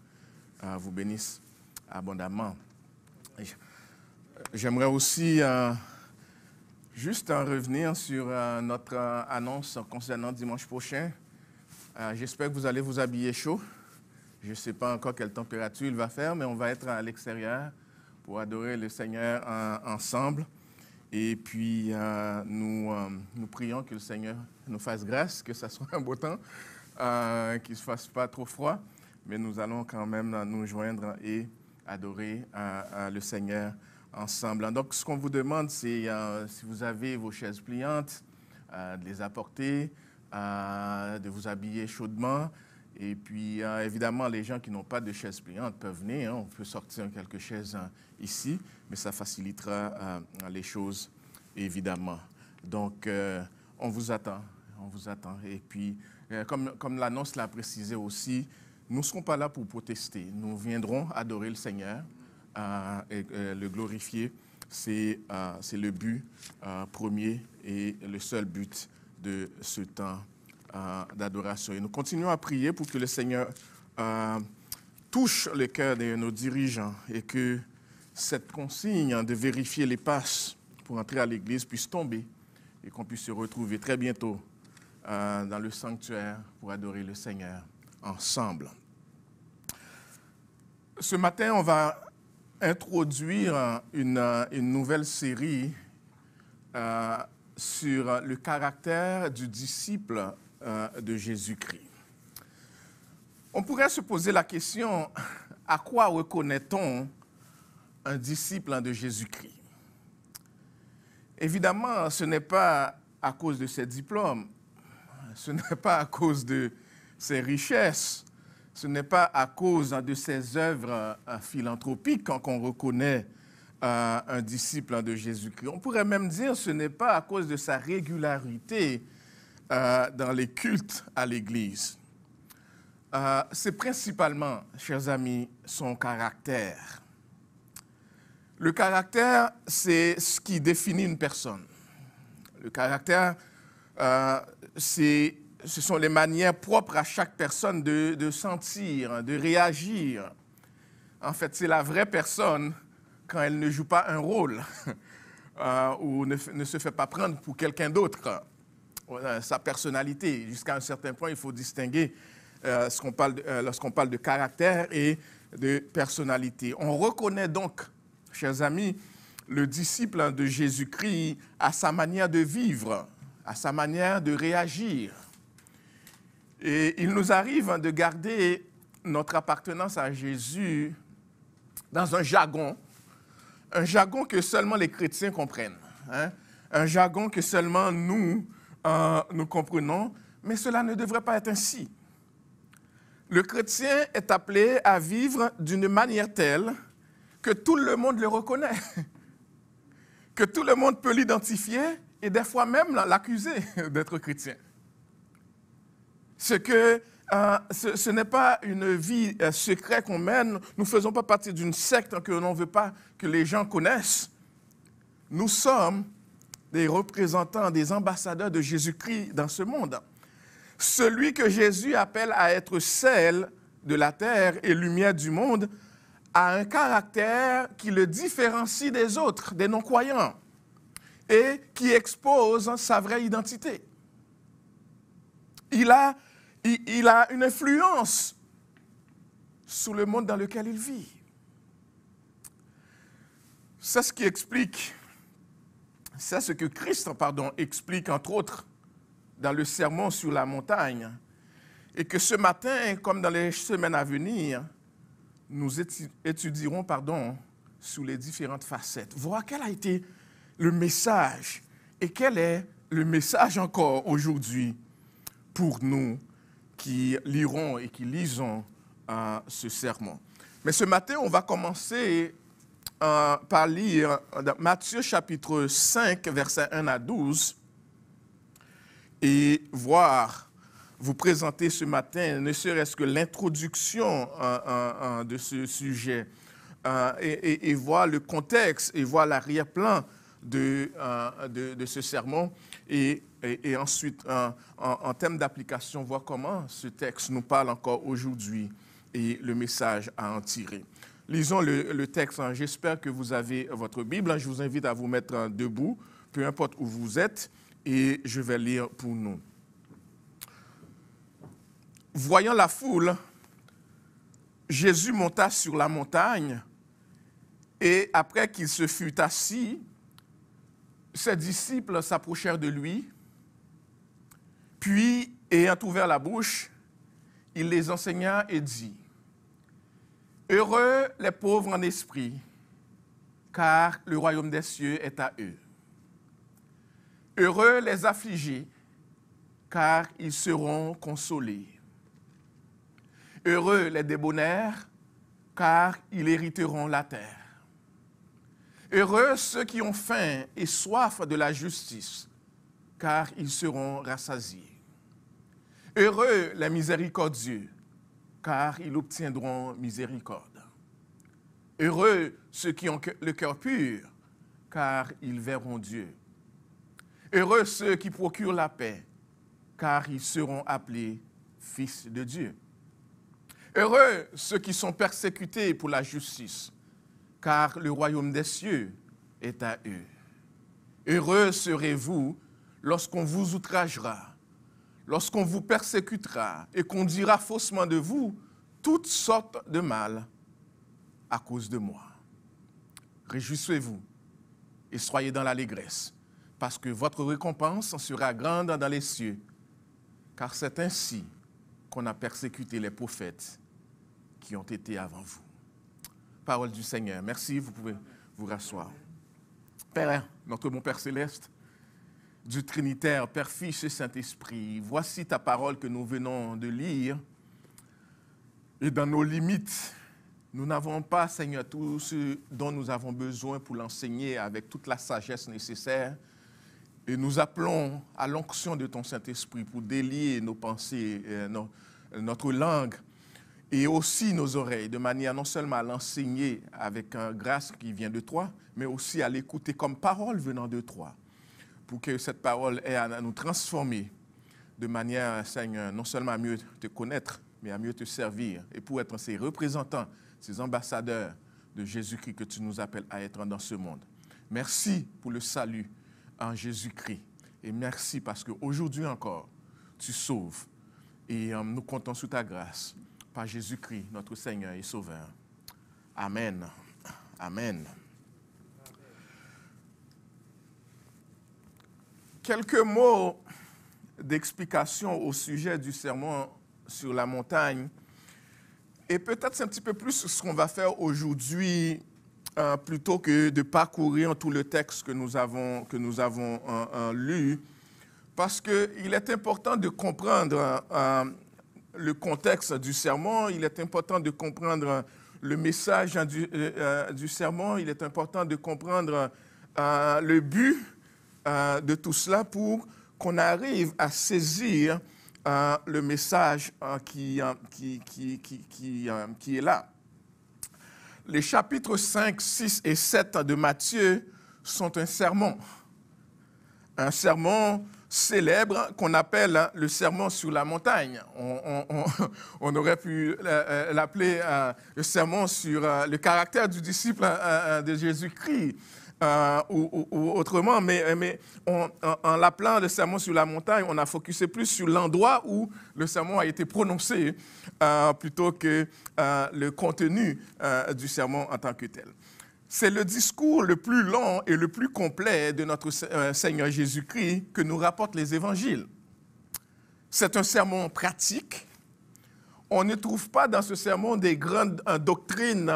vous bénisse abondamment. J'aimerais aussi Juste en revenir sur notre annonce concernant dimanche prochain. J'espère que vous allez vous habiller chaud. Je ne sais pas encore quelle température il va faire, mais on va être à l'extérieur pour adorer le Seigneur ensemble. Et puis, nous prions que le Seigneur nous fasse grâce, que ce soit un beau temps, qu'il ne se fasse pas trop froid. Mais nous allons quand même nous joindre et adorer le Seigneur ensemble. Donc, ce qu'on vous demande, c'est si vous avez vos chaises pliantes, de les apporter, de vous habiller chaudement. Et puis, évidemment, les gens qui n'ont pas de chaises pliantes peuvent venir. On peut sortir quelques chaises ici, mais ça facilitera les choses, évidemment. Donc, on vous attend. On vous attend. Et puis, comme l'annonce l'a précisé aussi, nous ne serons pas là pour protester. Nous viendrons adorer le Seigneur et le glorifier. C'est le but premier et le seul but de ce temps d'adoration. Et nous continuons à prier pour que le Seigneur touche le cœur de nos dirigeants et que cette consigne de vérifier les passes pour entrer à l'Église puisse tomber et qu'on puisse se retrouver très bientôt dans le sanctuaire pour adorer le Seigneur ensemble. Ce matin, on va introduire une nouvelle série sur le caractère du disciple de Jésus-Christ. On pourrait se poser la question, à quoi reconnaît-on un disciple de Jésus-Christ? Évidemment, ce n'est pas à cause de ses diplômes, ce n'est pas à cause de ses richesses, ce n'est pas à cause de ses œuvres philanthropiques qu'on reconnaît un disciple de Jésus-Christ. On pourrait même dire que ce n'est pas à cause de sa régularité dans les cultes à l'Église. C'est principalement, chers amis, son caractère. Le caractère, c'est ce qui définit une personne. Le caractère, ce sont les manières propres à chaque personne de sentir, de réagir. En fait, c'est la vraie personne quand elle ne joue pas un rôle ou ne se fait pas prendre pour quelqu'un d'autre. Sa personnalité. Jusqu'à un certain point, il faut distinguer lorsqu'on parle de caractère et de personnalité. On reconnaît donc, chers amis, le disciple de Jésus-Christ à sa manière de vivre, à sa manière de réagir. Et il nous arrive de garder notre appartenance à Jésus dans un jargon que seulement les chrétiens comprennent, hein? Un jargon que seulement nous comprenons, mais cela ne devrait pas être ainsi. Le chrétien est appelé à vivre d'une manière telle que tout le monde le reconnaît, que tout le monde peut l'identifier et des fois même l'accuser d'être chrétien. Ce n'est pas une vie secrète qu'on mène. Nous ne faisons pas partie d'une secte que l'on ne veut pas que les gens connaissent. Nous sommes des représentants, des ambassadeurs de Jésus-Christ dans ce monde. Celui que Jésus appelle à être sel de la terre et lumière du monde a un caractère qui le différencie des autres, des non-croyants, et qui expose sa vraie identité. Il a une influence sur le monde dans lequel il vit. C'est ce que Christ explique, entre autres, dans le sermon sur la montagne. Et que ce matin, comme dans les semaines à venir, nous étudierons sur les différentes facettes. Voir quel a été le message et quel est le message encore aujourd'hui pour nous qui lirons et qui lisons ce sermon. Mais ce matin, on va commencer par lire Matthieu chapitre 5, versets 1 à 12, et vous présenter ce matin, ne serait-ce que l'introduction de ce sujet, et voir le contexte, et voir l'arrière-plan de ce sermon, et ensuite, en termes d'application, voir comment ce texte nous parle encore aujourd'hui et le message à en tirer. Lisons le texte. J'espère que vous avez votre Bible. Je vous invite à vous mettre debout peu importe où vous êtes, et je vais lire pour nous. Voyant la foule, Jésus monta sur la montagne, et après qu'il se fut assis, ses disciples s'approchèrent de lui, puis, ayant ouvert la bouche, il les enseigna et dit, « Heureux les pauvres en esprit, car le royaume des cieux est à eux. Heureux les affligés, car ils seront consolés. Heureux les débonnaires, car ils hériteront la terre. Heureux ceux qui ont faim et soif de la justice, car ils seront rassasiés. Heureux les miséricordieux, car ils obtiendront miséricorde. Heureux ceux qui ont le cœur pur, car ils verront Dieu. Heureux ceux qui procurent la paix, car ils seront appelés fils de Dieu. Heureux ceux qui sont persécutés pour la justice, car le royaume des cieux est à eux. Heureux serez-vous lorsqu'on vous outragera, lorsqu'on vous persécutera et qu'on dira faussement de vous toutes sortes de mal à cause de moi. Réjouissez-vous et soyez dans l'allégresse, parce que votre récompense sera grande dans les cieux, car c'est ainsi qu'on a persécuté les prophètes qui ont été avant vous. Parole du Seigneur. Merci, vous pouvez vous rasseoir. Père, notre bon Père céleste, du Trinitaire, Père, Fils et Saint-Esprit, voici ta parole que nous venons de lire. Et dans nos limites, nous n'avons pas, Seigneur, tout ce dont nous avons besoin pour l'enseigner avec toute la sagesse nécessaire. Et nous appelons à l'onction de ton Saint-Esprit pour délier nos pensées, notre langue et aussi nos oreilles, de manière non seulement à l'enseigner avec une grâce qui vient de toi, mais aussi à l'écouter comme parole venant de toi, pour que cette parole ait à nous transformer de manière, Seigneur, non seulement à mieux te connaître, mais à mieux te servir, et pour être ces représentants, ces ambassadeurs de Jésus-Christ que tu nous appelles à être dans ce monde. Merci pour le salut en Jésus-Christ, et merci parce qu'aujourd'hui encore, tu sauves, et nous comptons sous ta grâce, par Jésus-Christ, notre Seigneur et Sauveur. Amen. Amen. Quelques mots d'explication au sujet du sermon sur la montagne. Et peut-être c'est un petit peu plus ce qu'on va faire aujourd'hui, plutôt que de parcourir tout le texte que nous avons lu, parce qu'il est important de comprendre le contexte du sermon, il est important de comprendre le message du sermon, il est important de comprendre le but de tout cela pour qu'on arrive à saisir le message qui est là. Les chapitres 5, 6 et 7 de Matthieu sont un sermon célèbre qu'on appelle le sermon sur la montagne. On aurait pu l'appeler le sermon sur le caractère du disciple de Jésus-Christ ou autrement, mais en l'appelant le sermon sur la montagne, on a focusé plus sur l'endroit où le sermon a été prononcé plutôt que le contenu du sermon en tant que tel. C'est le discours le plus long et le plus complet de notre Seigneur Jésus-Christ que nous rapportent les évangiles. C'est un sermon pratique. On ne trouve pas dans ce sermon des grandes doctrines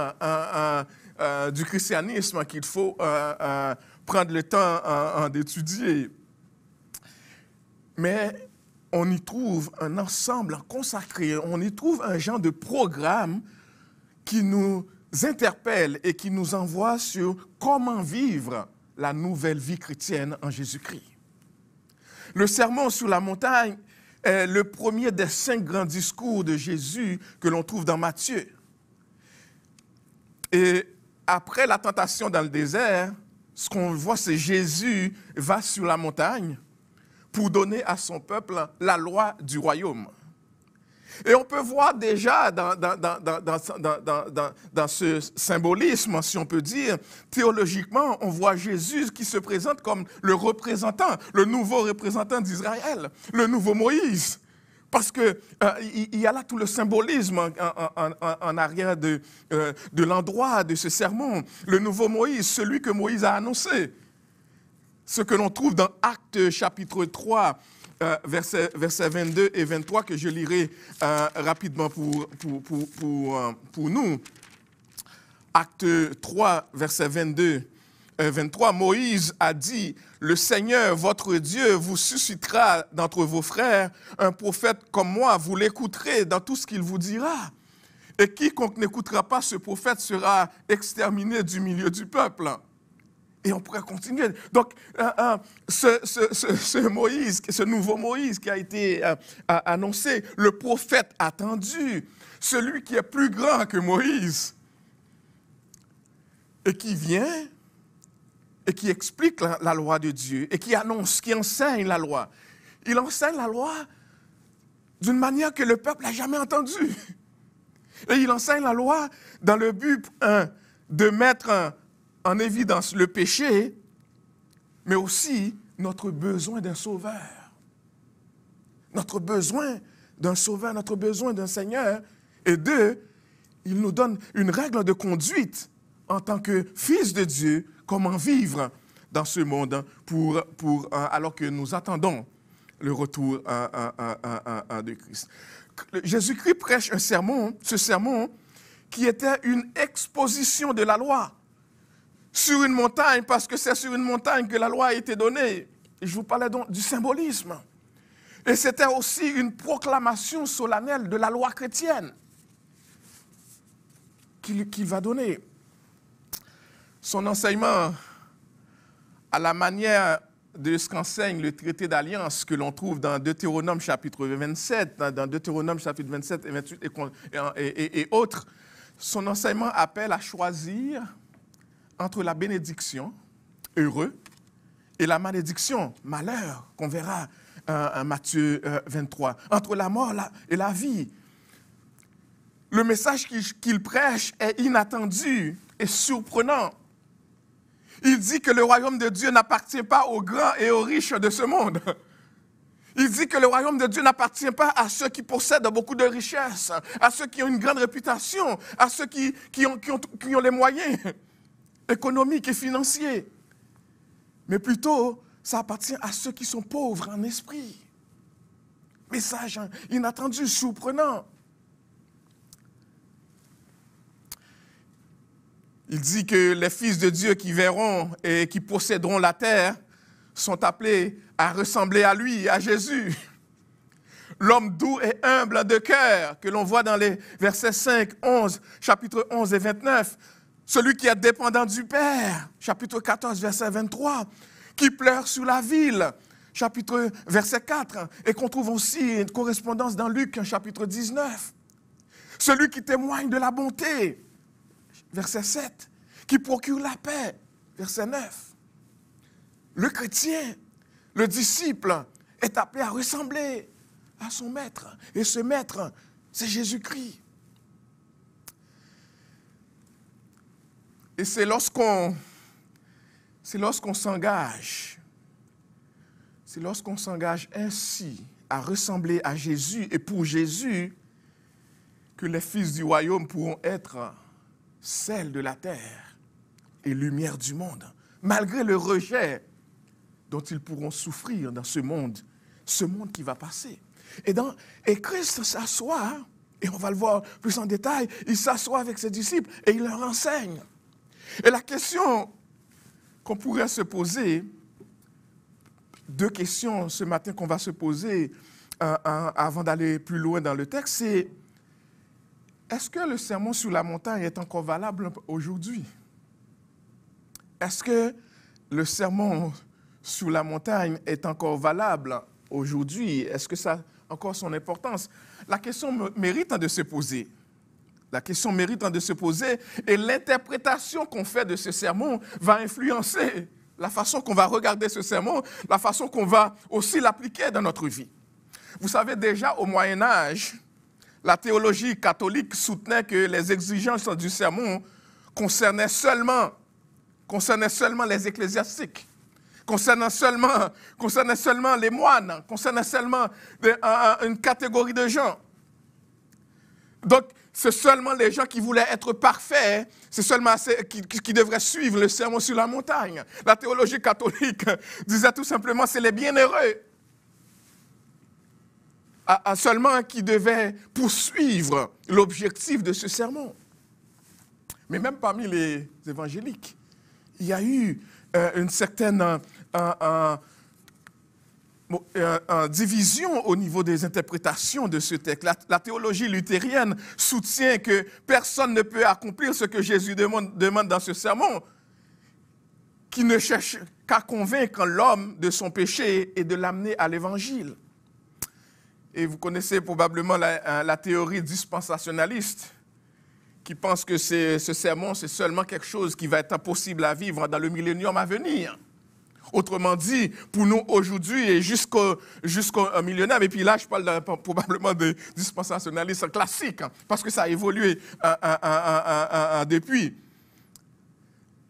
du christianisme qu'il faut prendre le temps d'étudier. Mais on y trouve un ensemble consacré, on y trouve un genre de programme qui nous interpelle et qui nous envoie sur comment vivre la nouvelle vie chrétienne en Jésus-Christ. Le sermon sur la montagne est le premier des 5 grands discours de Jésus que l'on trouve dans Matthieu. Et après la tentation dans le désert, ce qu'on voit, c'est Jésus va sur la montagne pour donner à son peuple la loi du royaume. Et on peut voir déjà dans ce symbolisme, si on peut dire, théologiquement, on voit Jésus qui se présente comme le représentant, le nouveau représentant d'Israël, le nouveau Moïse. Parce qu'il y a là tout le symbolisme en arrière de l'endroit de ce sermon. Le nouveau Moïse, celui que Moïse a annoncé. Ce que l'on trouve dans Actes chapitre 3, versets 22 et 23, que je lirai rapidement pour nous. Acte 3, verset 23, Moïse a dit, « Le Seigneur, votre Dieu, vous suscitera d'entre vos frères un prophète comme moi, vous l'écouterez dans tout ce qu'il vous dira. Et quiconque n'écoutera pas ce prophète sera exterminé du milieu du peuple. » Et on pourrait continuer. Donc, ce Moïse, ce nouveau Moïse qui a été annoncé, le prophète attendu, celui qui est plus grand que Moïse, et qui vient et qui explique la loi de Dieu, et qui annonce, qui enseigne la loi. Il enseigne la loi d'une manière que le peuple n'a jamais entendue. Et il enseigne la loi dans le but, de mettre en évidence le péché, mais aussi notre besoin d'un sauveur. Notre besoin d'un sauveur, notre besoin d'un Seigneur. Et deux, il nous donne une règle de conduite en tant que fils de Dieu, comment vivre dans ce monde alors que nous attendons le retour de Christ. Jésus-Christ prêche ce sermon qui était une exposition de la loi. Sur une montagne, parce que c'est sur une montagne que la loi a été donnée. Et je vous parlais donc du symbolisme. Et c'était aussi une proclamation solennelle de la loi chrétienne qu'il va donner. Son enseignement, à la manière de ce qu'enseigne le traité d'alliance que l'on trouve dans Deutéronome chapitre 27, dans Deutéronome chapitre 27 et 28 et autres, son enseignement appelle à choisir entre la bénédiction, heureux, et la malédiction, malheur, qu'on verra en Matthieu 23, entre la mort et la vie. Le message qu'il prêche est inattendu et surprenant. Il dit que le royaume de Dieu n'appartient pas aux grands et aux riches de ce monde. Il dit que le royaume de Dieu n'appartient pas à ceux qui possèdent beaucoup de richesses, à ceux qui ont une grande réputation, à ceux qui ont les moyens économiques et financiers. Mais plutôt, ça appartient à ceux qui sont pauvres en esprit. Message inattendu, surprenant. Il dit que les fils de Dieu qui verront et qui posséderont la terre sont appelés à ressembler à lui, à Jésus. L'homme doux et humble de cœur, que l'on voit dans les versets 5, 11, chapitre 11 et 29, celui qui est dépendant du Père, chapitre 14, verset 23, qui pleure sur la ville, verset 4, et qu'on trouve aussi une correspondance dans Luc, chapitre 19. Celui qui témoigne de la bonté, verset 7, qui procure la paix, verset 9. Le chrétien, le disciple, est appelé à ressembler à son maître. Et ce maître, c'est Jésus-Christ. Et c'est lorsqu'on s'engage ainsi à ressembler à Jésus et pour Jésus que les fils du royaume pourront être sel de la terre et lumière du monde, malgré le rejet dont ils pourront souffrir dans ce monde qui va passer. Et Christ s'assoit, et on va le voir plus en détail, il s'assoit avec ses disciples et il leur enseigne. Et la question qu'on pourrait se poser, deux questions ce matin qu'on va se poser avant d'aller plus loin dans le texte, c'est est-ce que le sermon sur la montagne est encore valable aujourd'hui? Est-ce que le sermon sur la montagne est encore valable aujourd'hui? Est-ce que ça a encore son importance? La question mérite de se poser. La question mérite de se poser et l'interprétation qu'on fait de ce sermon va influencer la façon qu'on va regarder ce sermon, la façon qu'on va aussi l'appliquer dans notre vie. Vous savez déjà, au Moyen-Âge, la théologie catholique soutenait que les exigences du sermon concernaient seulement les ecclésiastiques, concernaient seulement les moines, concernaient seulement une catégorie de gens. Donc, c'est seulement les gens qui voulaient être parfaits, c'est seulement qui devraient suivre le sermon sur la montagne. La théologie catholique disait tout simplement, c'est les bienheureux seulement qui devaient poursuivre l'objectif de ce sermon. Mais même parmi les évangéliques, il y a eu une certaine division au niveau des interprétations de ce texte. La théologie luthérienne soutient que personne ne peut accomplir ce que Jésus demande dans ce sermon, qui ne cherche qu'à convaincre l'homme de son péché et de l'amener à l'évangile. Et vous connaissez probablement la théorie dispensationaliste, qui pense que ce sermon, c'est seulement quelque chose qui va être possible à vivre dans le millénium à venir. Autrement dit, pour nous aujourd'hui et jusqu'au millénaire, et puis là je parle probablement de dispensationalistes classiques, parce que ça a évolué depuis.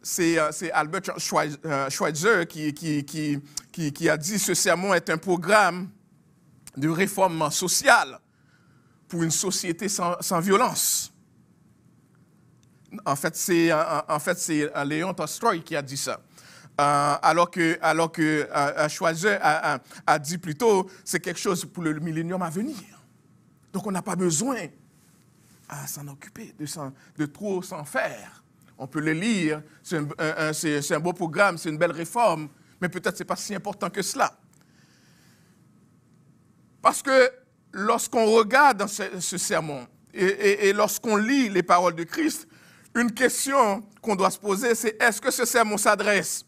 C'est Albert Schweitzer qui a dit que ce sermon est un programme de réforme sociale pour une société sans violence. En fait, c'est Léon Tolstoï qui a dit ça. Alors que Schweitzer a dit plutôt, c'est quelque chose pour le millénium à venir. Donc, on n'a pas besoin à s'en occuper, de trop s'en faire. On peut le lire, c'est un beau programme, c'est une belle réforme, mais peut-être ce n'est pas si important que cela. Parce que lorsqu'on regarde ce sermon et lorsqu'on lit les paroles de Christ, une question qu'on doit se poser, c'est est-ce que ce sermon s'adresse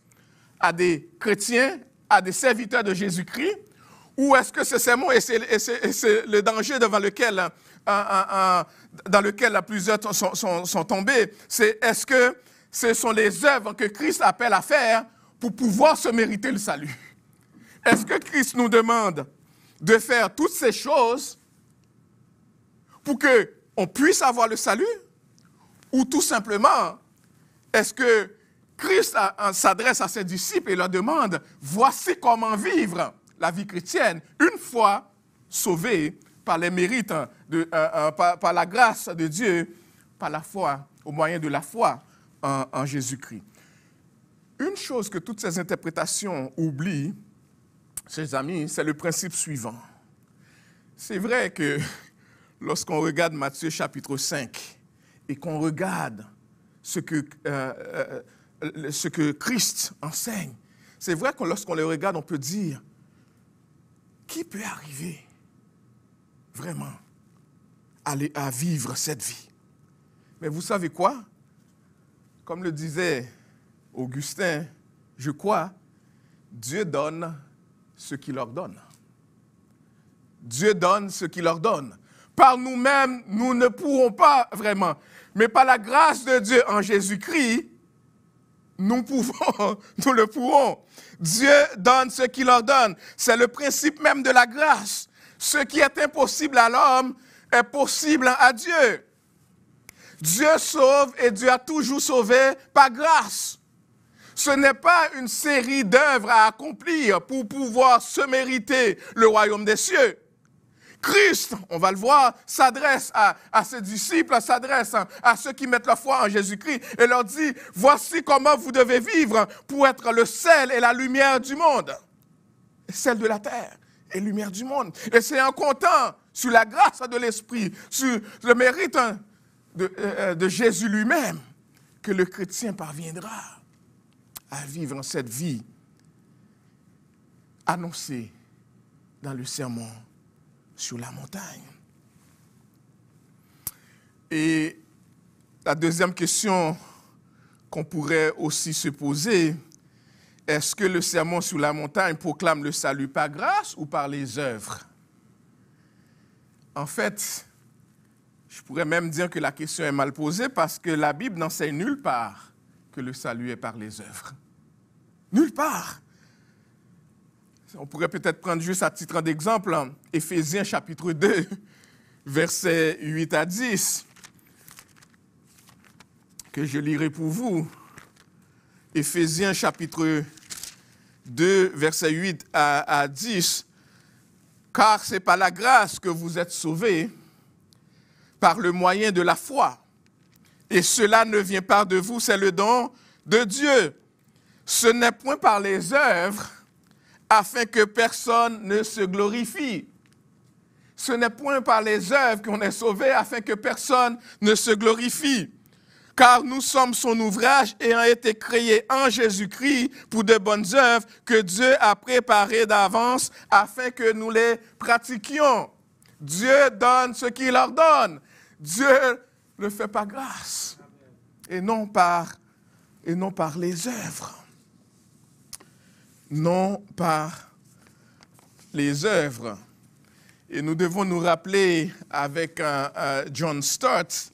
à des chrétiens, à des serviteurs de Jésus-Christ, ou est-ce que ce sermon, et c'est le danger dans lequel plusieurs sont tombés, c'est est-ce que ce sont les œuvres que Christ appelle à faire pour pouvoir se mériter le salut? Est-ce que Christ nous demande de faire toutes ces choses pour qu'on puisse avoir le salut? Ou tout simplement, est-ce que Christ s'adresse à ses disciples et leur demande, voici comment vivre la vie chrétienne une fois sauvés par les mérites, par la grâce de Dieu, par la foi, au moyen de la foi en Jésus-Christ. Une chose que toutes ces interprétations oublient, chers amis, c'est le principe suivant. C'est vrai que lorsqu'on regarde Matthieu chapitre 5 et qu'on regarde ce que Christ enseigne, c'est vrai que lorsqu'on le regarde, on peut dire, qui peut arriver vraiment à vivre cette vie? Mais vous savez quoi? Comme le disait Augustin, je crois, Dieu donne ce qu'il ordonne. Dieu donne ce qu'il ordonne. Par nous-mêmes, nous ne pourrons pas vraiment. Mais par la grâce de Dieu en Jésus-Christ, nous le pourrons. Dieu donne ce qu'il ordonne. C'est le principe même de la grâce. Ce qui est impossible à l'homme est possible à Dieu. Dieu sauve et Dieu a toujours sauvé par grâce. Ce n'est pas une série d'œuvres à accomplir pour pouvoir se mériter le royaume des cieux. Christ, on va le voir, s'adresse à ses disciples, s'adresse à ceux qui mettent la foi en Jésus-Christ et leur dit, voici comment vous devez vivre pour être le sel et la lumière du monde. Sel de la terre et lumière du monde. Et c'est en comptant sur la grâce de l'Esprit, sur le mérite de Jésus lui-même, que le chrétien parviendra à vivre cette vie annoncée dans le sermon sur la montagne. Et la deuxième question qu'on pourrait aussi se poser, est-ce que le sermon sur la montagne proclame le salut par grâce ou par les œuvres? En fait, je pourrais même dire que la question est mal posée parce que la Bible n'enseigne nulle part que le salut est par les œuvres. Nulle part. On pourrait peut-être prendre juste à titre d'exemple, Éphésiens chapitre 2, versets 8 à 10, que je lirai pour vous. Éphésiens chapitre 2, versets 8 à 10. Car c'est par la grâce que vous êtes sauvés, par le moyen de la foi. Et cela ne vient pas de vous, c'est le don de Dieu. Ce n'est point par les œuvres, afin que personne ne se glorifie. Ce n'est point par les œuvres qu'on est sauvé, afin que personne ne se glorifie. Car nous sommes son ouvrage ayant été créés en Jésus-Christ pour de bonnes œuvres que Dieu a préparées d'avance afin que nous les pratiquions. Dieu donne ce qu'il ordonne. Dieu le fait par grâce et non par les œuvres. Non par les œuvres. Et nous devons nous rappeler avec John Stott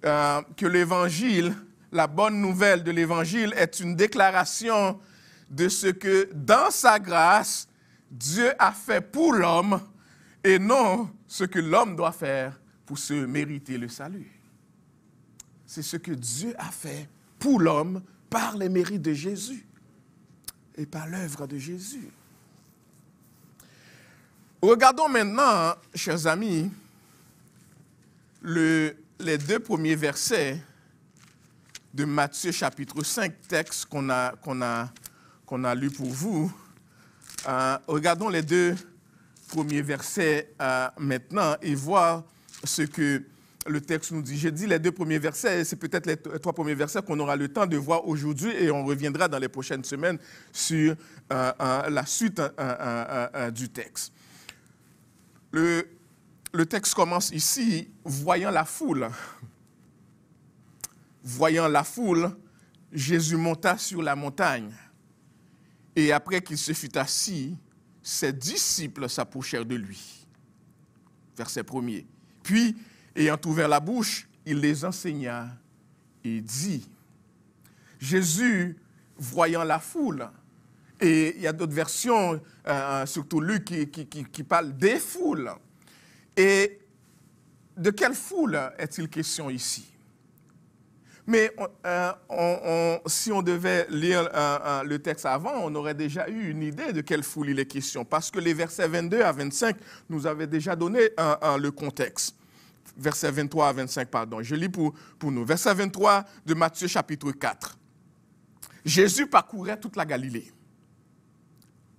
que l'Évangile, la bonne nouvelle de l'Évangile est une déclaration de ce que dans sa grâce, Dieu a fait pour l'homme et non ce que l'homme doit faire pour se mériter le salut. C'est ce que Dieu a fait pour l'homme par les mérites de Jésus et par l'œuvre de Jésus. Regardons maintenant, chers amis, les 2 premiers versets de Matthieu chapitre 5, texte qu'on a lu pour vous. Regardons les 2 premiers versets maintenant et voir ce que le texte nous dit. J'ai dit les 2 premiers versets, c'est peut-être les 3 premiers versets qu'on aura le temps de voir aujourd'hui et on reviendra dans les prochaines semaines sur la suite du texte. Le texte commence ici, voyant la foule. Voyant la foule, Jésus monta sur la montagne. Et après qu'il se fut assis, ses disciples s'approchèrent de lui. Verset 1er. Puis, ayant ouvert la bouche, il les enseigna et dit. Jésus, voyant la foule, et il y a d'autres versions, surtout Luc, qui parlent des foules. Et de quelle foule est-il question ici? Mais si on devait lire le texte avant, on aurait déjà eu une idée de quelle foule il est question, parce que les versets 22 à 25 nous avaient déjà donné le contexte. Versets 23 à 25, pardon. Je lis pour nous. Verset 23 de Matthieu chapitre 4. Jésus parcourait toute la Galilée,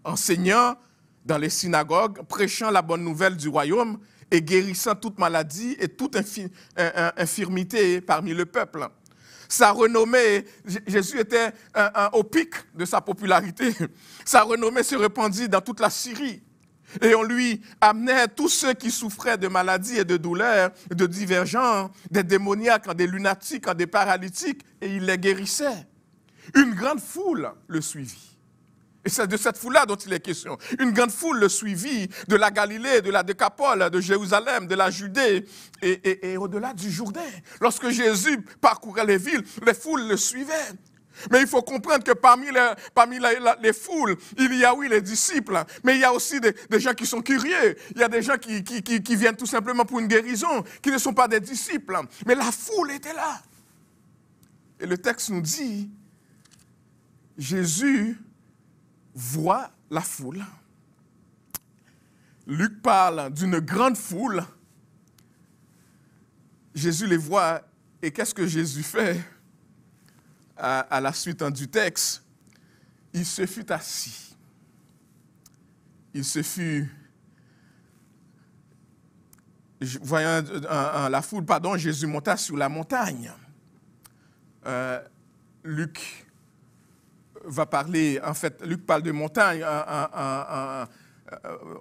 enseignant dans les synagogues, prêchant la bonne nouvelle du royaume et guérissant toute maladie et toute infirmité parmi le peuple. Sa renommée, Jésus était au pic de sa popularité. Sa renommée se répandit dans toute la Syrie. Et on lui amenait tous ceux qui souffraient de maladies et de douleurs, de divers genres, des démoniaques, des lunatiques, des paralytiques, et il les guérissait. Une grande foule le suivit. Et c'est de cette foule-là dont il est question. Une grande foule le suivit de la Galilée, de la Décapole, de Jérusalem, de la Judée et au-delà du Jourdain. Lorsque Jésus parcourait les villes, les foules le suivaient. Mais il faut comprendre que parmi les foules, il y a, oui, les disciples, mais il y a aussi des gens qui sont curieux. Il y a des gens qui viennent tout simplement pour une guérison, qui ne sont pas des disciples. Mais la foule était là. Et le texte nous dit, Jésus voit la foule. Luc parle d'une grande foule. Jésus les voit, et qu'est-ce que Jésus fait? À la suite du texte, il se fut assis. Voyant la foule, Jésus monta sur la montagne. Luc va parler, en fait, Luc parle de montagne,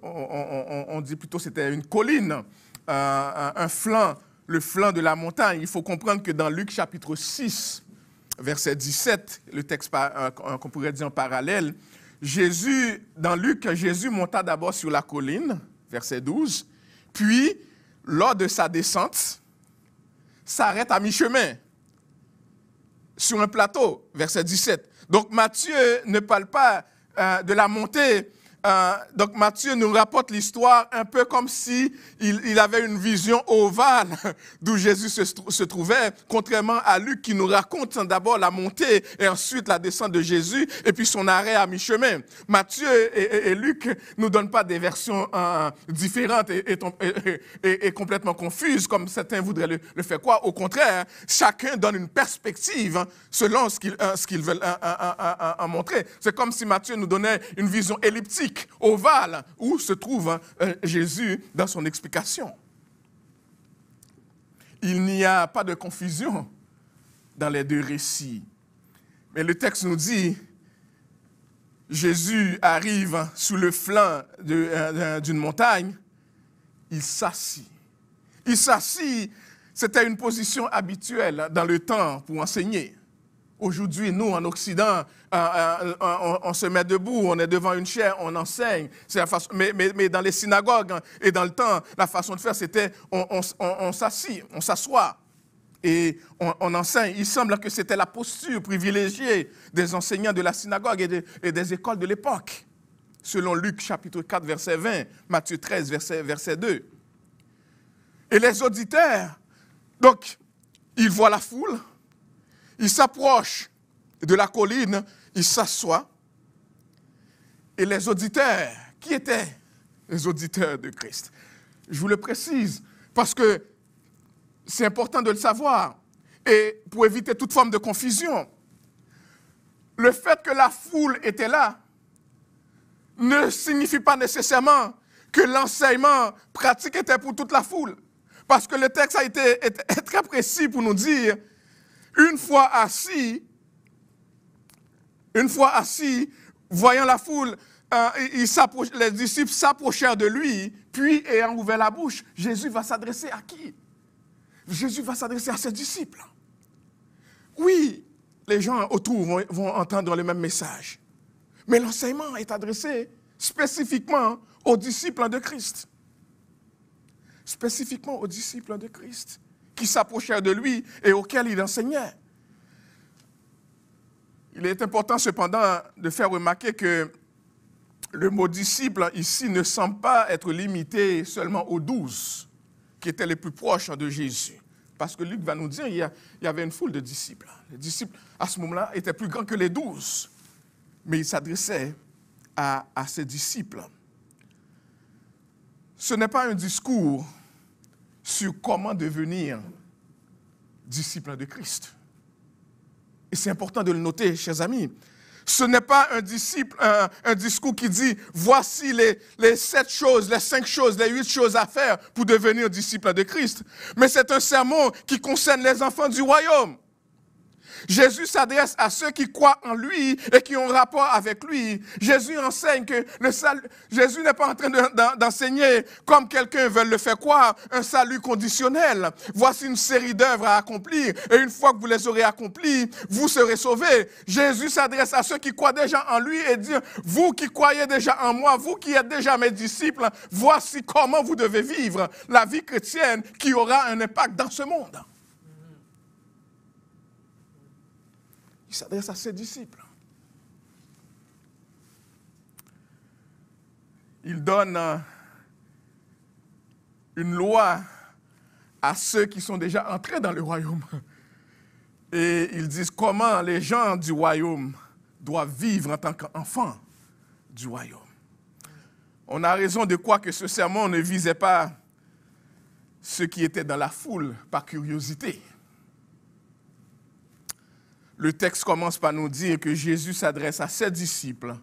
on dit plutôt que c'était une colline, un flanc, le flanc de la montagne. Il faut comprendre que dans Luc chapitre 6, verset 17, le texte qu'on pourrait dire en parallèle, dans Luc, Jésus monta d'abord sur la colline, verset 12, puis, lors de sa descente, s'arrête à mi-chemin, sur un plateau, verset 17. Donc Matthieu ne parle pas de la montée Donc Matthieu nous rapporte l'histoire un peu comme si il avait une vision ovale d'où Jésus se trouvait, contrairement à Luc qui nous raconte d'abord la montée et ensuite la descente de Jésus et puis son arrêt à mi-chemin. Matthieu et Luc nous donnent pas des versions différentes et complètement confuses comme certains voudraient le faire croire. Au contraire, chacun donne une perspective selon ce qu'ils veulent en montrer. C'est comme si Matthieu nous donnait une vision elliptique, ovale, où se trouve Jésus dans son explication. Il n'y a pas de confusion dans les deux récits. Mais le texte nous dit, Jésus arrive sous le flanc d'une montagne, il s'assit. Il s'assit, c'était une position habituelle dans le temps pour enseigner. Aujourd'hui, nous, en Occident, on se met debout, on est devant une chaire, on enseigne. C'est la façon, mais dans les synagogues et dans le temps, la façon de faire, c'était on s'assit, on s'assoit et on enseigne. Il semble que c'était la posture privilégiée des enseignants de la synagogue et des écoles de l'époque, selon Luc chapitre 4, verset 20, Matthieu 13, verset 2. Et les auditeurs, donc, ils voient la foule, ils s'approchent de la colline, ils s'assoient. Et les auditeurs, qui étaient les auditeurs de Christ? Je vous le précise, parce que c'est important de le savoir, et pour éviter toute forme de confusion. Le fait que la foule était là ne signifie pas nécessairement que l'enseignement pratique était pour toute la foule. Parce que le texte est très précis pour nous dire, une fois assis, voyant la foule, les disciples s'approchèrent de lui, puis ayant ouvert la bouche, Jésus va s'adresser à qui? Jésus va s'adresser à ses disciples. Oui, les gens autour vont entendre le même message, mais l'enseignement est adressé spécifiquement aux disciples de Christ. Spécifiquement aux disciples de Christ, qui s'approchèrent de lui et auxquels il enseignait. Il est important cependant de faire remarquer que le mot disciple ici ne semble pas être limité seulement aux 12 qui étaient les plus proches de Jésus. Parce que Luc va nous dire qu'il y avait une foule de disciples. Les disciples, à ce moment-là, étaient plus grands que les 12. Mais il s'adressait à ses disciples. Ce n'est pas un discours sur comment devenir disciple de Christ. Et c'est important de le noter, chers amis. Ce n'est pas un discours qui dit « Voici les 7 choses, les 5 choses, les 8 choses à faire pour devenir disciple de Christ. » Mais c'est un sermon qui concerne les enfants du royaume. Jésus s'adresse à ceux qui croient en lui et qui ont rapport avec lui. Jésus enseigne que le salut, Jésus n'est pas en train d'enseigner comme quelqu'un veut le faire croire, un salut conditionnel. Voici une série d'œuvres à accomplir et une fois que vous les aurez accomplies, vous serez sauvés. Jésus s'adresse à ceux qui croient déjà en lui et dit, vous qui croyez déjà en moi, vous qui êtes déjà mes disciples, voici comment vous devez vivre la vie chrétienne qui aura un impact dans ce monde. Il s'adresse à ses disciples. Il donne une loi à ceux qui sont déjà entrés dans le royaume. Et ils disent comment les gens du royaume doivent vivre en tant qu'enfants du royaume. On a raison de croire que ce sermon ne visait pas ceux qui étaient dans la foule par curiosité. Le texte commence par nous dire que Jésus s'adresse à ses disciples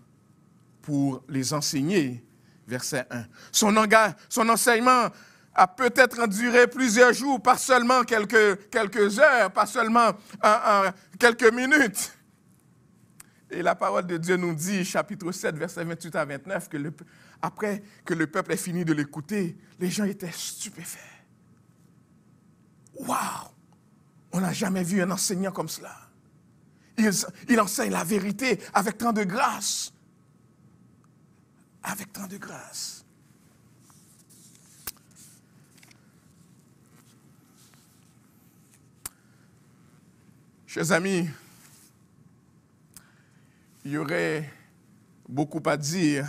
pour les enseigner, verset 1. Son enseignement a peut-être duré plusieurs jours, pas seulement quelques heures, pas seulement quelques minutes. Et la parole de Dieu nous dit, chapitre 7, verset 28 à 29, que après que le peuple ait fini de l'écouter, les gens étaient stupéfaits. Waouh! On n'a jamais vu un enseignant comme cela. Il enseigne la vérité avec tant de grâce. Avec tant de grâce. Chers amis, il y aurait beaucoup à dire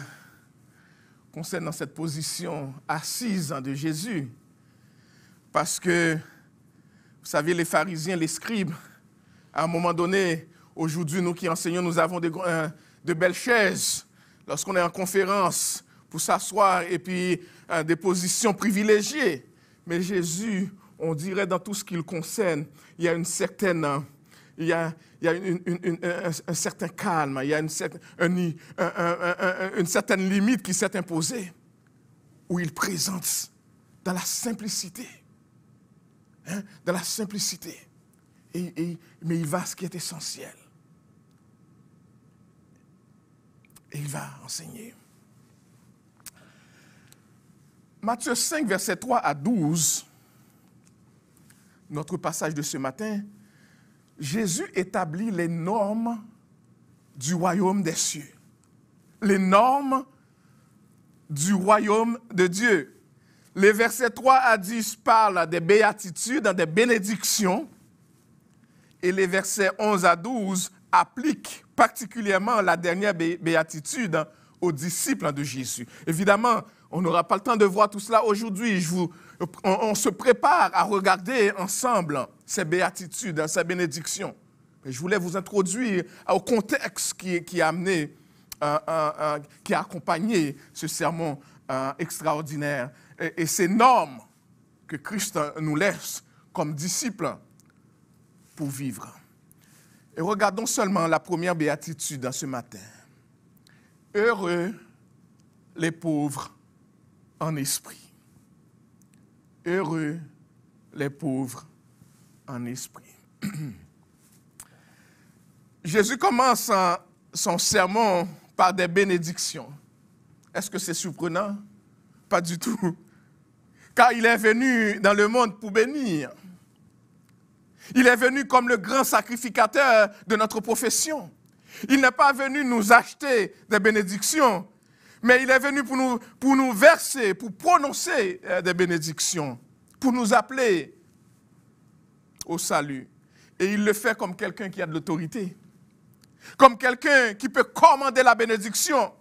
concernant cette position assise de Jésus. Parce que, vous savez, les pharisiens, les scribes, à un moment donné, aujourd'hui, nous qui enseignons, nous avons de belles chaises lorsqu'on est en conférence pour s'asseoir et puis des positions privilégiées. Mais Jésus, on dirait dans tout ce qui le concerne, il y a une certaine... Il y a un certain calme, il y a une certaine limite qui s'est imposée, où il présente dans la simplicité. Dans la simplicité. Mais il va à ce qui est essentiel. Et il va enseigner. Matthieu 5, versets 3 à 12, notre passage de ce matin, Jésus établit les normes du royaume des cieux. Les normes du royaume de Dieu. Les versets 3 à 10 parlent des béatitudes, des bénédictions. Et les versets 11 à 12 appliquent particulièrement la dernière béatitude aux disciples de Jésus. Évidemment, on n'aura pas le temps de voir tout cela aujourd'hui. On se prépare à regarder ensemble ces béatitudes, ces bénédictions. Et je voulais vous introduire au contexte qui a amené, qui a accompagné ce sermon extraordinaire. Et ces normes que Christ nous laisse comme disciples pour vivre. Et regardons seulement la première béatitude ce matin. Heureux les pauvres en esprit. Heureux les pauvres en esprit. Jésus commence son sermon par des bénédictions. Est-ce que c'est surprenant? Pas du tout. Car il est venu dans le monde pour bénir. Il est venu comme le grand sacrificateur de notre profession. Il n'est pas venu nous acheter des bénédictions, mais il est venu pour nous verser, pour prononcer des bénédictions, pour nous appeler au salut. Et il le fait comme quelqu'un qui a de l'autorité, comme quelqu'un qui peut commander la bénédiction.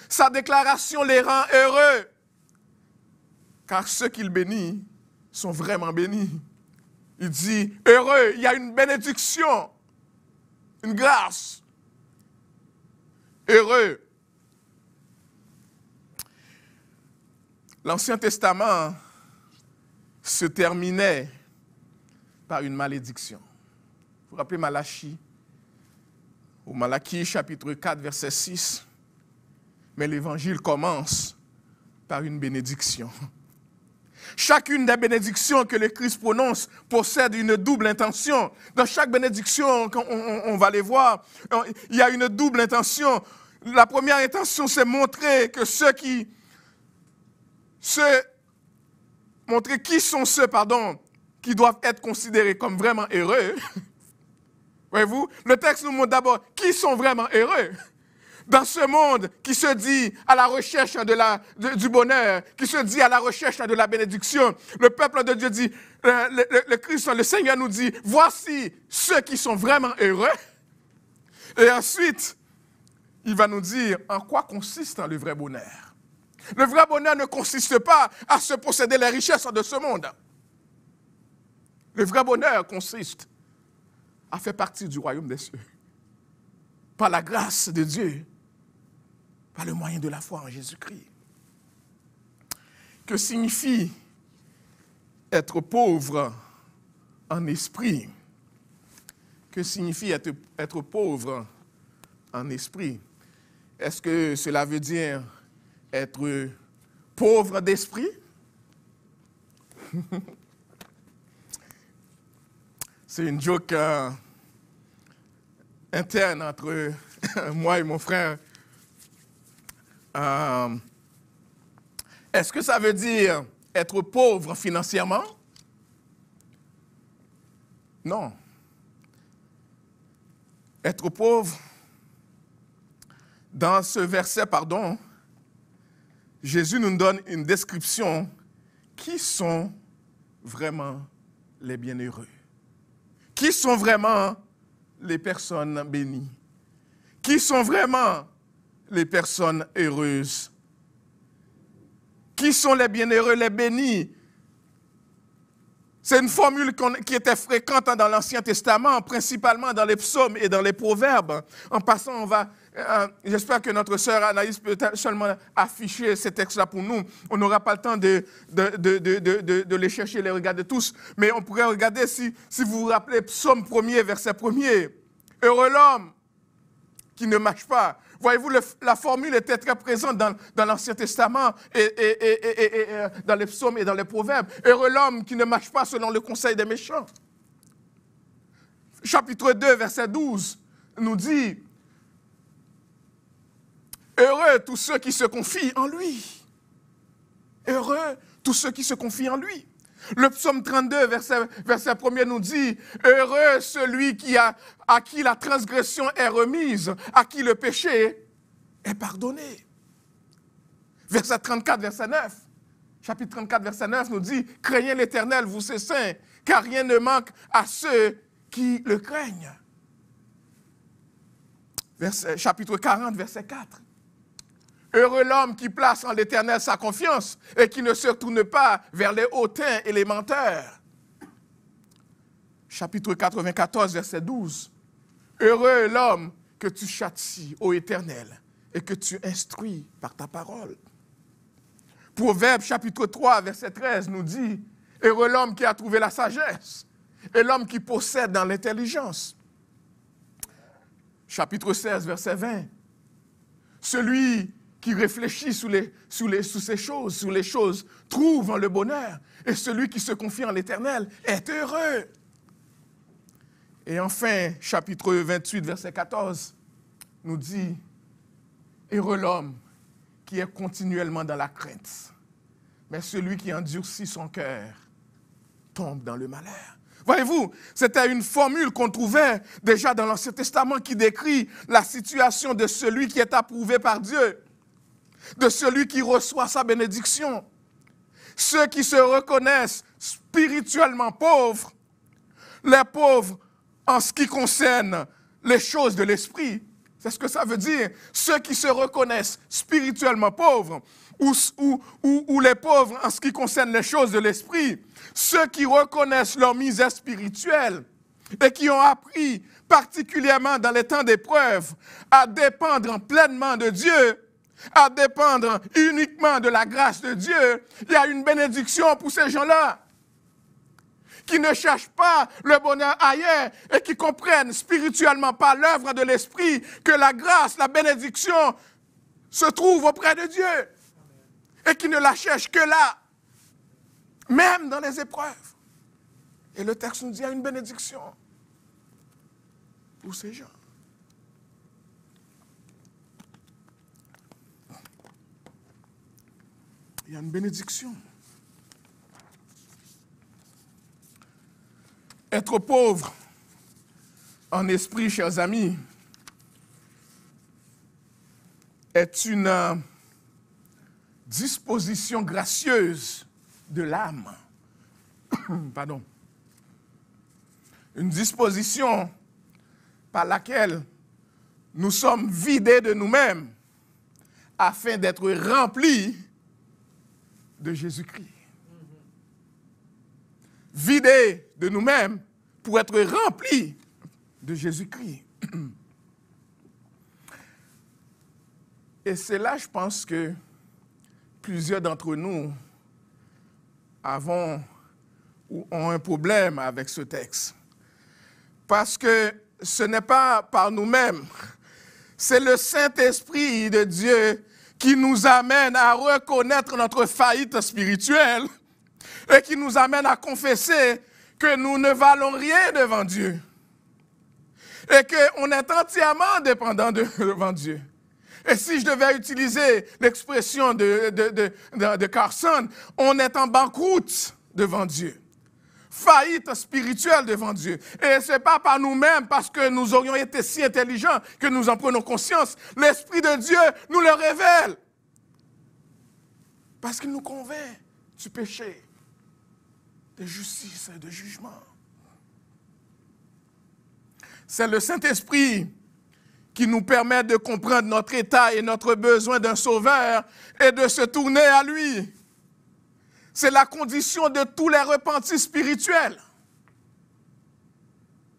Sa déclaration les rend heureux, car ceux qu'il bénit sont vraiment bénis. Il dit, heureux, il y a une bénédiction, une grâce. Heureux. L'Ancien Testament se terminait par une malédiction. Vous vous rappelez Malachie, au Malachie chapitre 4, verset 6. Mais l'Évangile commence par une bénédiction. Chacune des bénédictions que le Christ prononce possède une double intention. Dans chaque bénédiction, on va les voir, il y a une double intention. La première intention, c'est montrer que montrer qui sont ceux, qui doivent être considérés comme vraiment heureux. Voyez-vous, le texte nous montre d'abord qui sont vraiment heureux. Dans ce monde qui se dit à la recherche du bonheur, qui se dit à la recherche de la bénédiction, le peuple de Dieu dit, le Christ, le Seigneur nous dit, voici ceux qui sont vraiment heureux. Et ensuite, il va nous dire en quoi consiste le vrai bonheur. Le vrai bonheur ne consiste pas à se posséder les richesses de ce monde. Le vrai bonheur consiste à faire partie du royaume des cieux. Par la grâce de Dieu, par le moyen de la foi en Jésus-Christ. Que signifie être pauvre en esprit? Que signifie être pauvre en esprit? Est-ce que cela veut dire être pauvre d'esprit? C'est une joke interne entre moi et mon frère. Est-ce que ça veut dire être pauvre financièrement? Non. Être pauvre, dans ce verset, Jésus nous donne une description. Qui sont vraiment les bienheureux? Qui sont vraiment les personnes bénies? Qui sont vraiment les personnes heureuses? Qui sont les bienheureux, les bénis? C'est une formule qui était fréquente dans l'Ancien Testament, principalement dans les psaumes et dans les proverbes. En passant, j'espère que notre sœur Anaïs peut seulement afficher ces textes-là pour nous. On n'aura pas le temps de les chercher, les regarder tous. Mais on pourrait regarder, si vous vous rappelez, psaume 1er, verset 1er. Heureux l'homme qui ne marche pas. Voyez-vous, la formule était très présente dans l'Ancien Testament et dans les psaumes et dans les proverbes. Heureux l'homme qui ne marche pas selon le conseil des méchants. Chapitre 2, verset 12, nous dit « Heureux tous ceux qui se confient en lui. » Heureux tous ceux qui se confient en lui. Le psaume 32, verset 1er nous dit « Heureux celui à qui la transgression est remise, à qui le péché est pardonné. » Verset 34, verset 9. Chapitre 34, verset 9 nous dit « Craignez l'Éternel, vous ses saints, car rien ne manque à ceux qui le craignent. » Chapitre 40, verset 4. Heureux l'homme qui place en l'Éternel sa confiance et qui ne se retourne pas vers les hautains et les menteurs. Chapitre 94, verset 12. Heureux l'homme que tu châties, ô Éternel, et que tu instruis par ta parole. Proverbe chapitre 3, verset 13 nous dit heureux l'homme qui a trouvé la sagesse et l'homme qui possède dans l'intelligence. Chapitre 16, verset 20. Celui qui réfléchit sur les choses, trouve le bonheur. Et celui qui se confie en l'Éternel est heureux. Et enfin, chapitre 28, verset 14, nous dit, heureux l'homme qui est continuellement dans la crainte. Mais celui qui endurcit son cœur tombe dans le malheur. Voyez-vous, c'était une formule qu'on trouvait déjà dans l'Ancien Testament qui décrit la situation de celui qui est approuvé par Dieu, de celui qui reçoit sa bénédiction. Ceux qui se reconnaissent spirituellement pauvres, les pauvres en ce qui concerne les choses de l'esprit. C'est ce que ça veut dire. Ceux qui se reconnaissent spirituellement pauvres ou les pauvres en ce qui concerne les choses de l'esprit. Ceux qui reconnaissent leur misère spirituelle et qui ont appris particulièrement dans les temps d'épreuve à dépendre pleinement de Dieu, à dépendre uniquement de la grâce de Dieu. Il y a une bénédiction pour ces gens-là qui ne cherchent pas le bonheur ailleurs et qui comprennent spirituellement par l'œuvre de l'Esprit que la grâce, la bénédiction se trouve auprès de Dieu et qui ne la cherchent que là, même dans les épreuves. Et le texte nous dit qu'il y a une bénédiction pour ces gens. Il y a une bénédiction. Être pauvre en esprit, chers amis, est une disposition gracieuse de l'âme. Pardon. Une disposition par laquelle nous sommes vidés de nous-mêmes afin d'être remplis de Jésus-Christ. Vidés de nous-mêmes pour être remplis de Jésus-Christ. Et c'est là, je pense que plusieurs d'entre nous ont un problème avec ce texte. Parce que ce n'est pas par nous-mêmes, c'est le Saint-Esprit de Dieu qui nous amène à reconnaître notre faillite spirituelle et qui nous amène à confesser que nous ne valons rien devant Dieu et qu'on est entièrement dépendant devant Dieu. Et si je devais utiliser l'expression de Carson, on est en banqueroute devant Dieu. Faillite spirituelle devant Dieu. Et ce n'est pas par nous-mêmes, parce que nous aurions été si intelligents que nous en prenons conscience. L'Esprit de Dieu nous le révèle. Parce qu'il nous convainc du péché, de justice et de jugement. C'est le Saint-Esprit qui nous permet de comprendre notre état et notre besoin d'un sauveur et de se tourner à lui. c'est la condition de tous les repentis spirituels.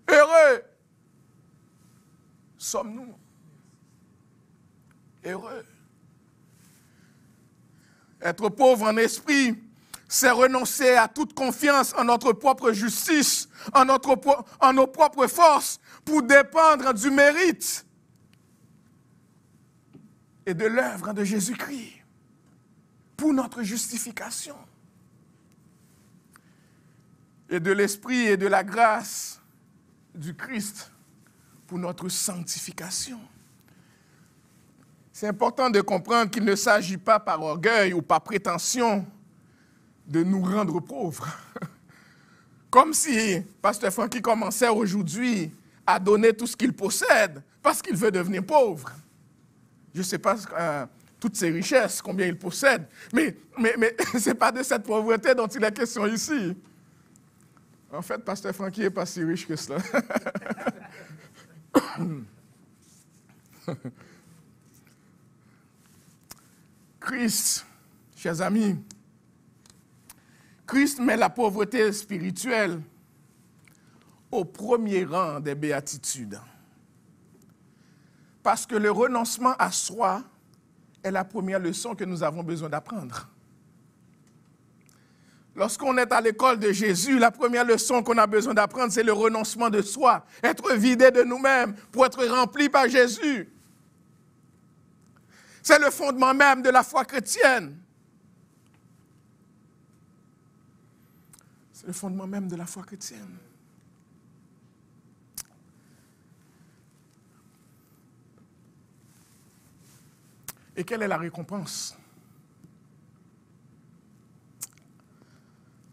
Heureux sommes-nous. Heureux. Être pauvre en esprit, c'est renoncer à toute confiance en notre propre justice, en nos propres forces, pour dépendre du mérite et de l'œuvre de Jésus-Christ pour notre justification. Et de l'esprit et de la grâce du Christ pour notre sanctification. C'est important de comprendre qu'il ne s'agit pas par orgueil ou par prétention de nous rendre pauvres. Comme si Pasteur Francky commençait aujourd'hui à donner tout ce qu'il possède parce qu'il veut devenir pauvre. Je ne sais pas toutes ses richesses, combien il possède, mais ce n'est pas de cette pauvreté dont il est question ici. En fait, Pasteur Francky n'est pas si riche que cela. Christ, chers amis, Christ met la pauvreté spirituelle au premier rang des béatitudes. Parce que le renoncement à soi est la première leçon que nous avons besoin d'apprendre. Lorsqu'on est à l'école de Jésus, la première leçon qu'on a besoin d'apprendre, c'est le renoncement de soi, être vidé de nous-mêmes pour être rempli par Jésus. C'est le fondement même de la foi chrétienne. C'est le fondement même de la foi chrétienne. Et quelle est la récompense?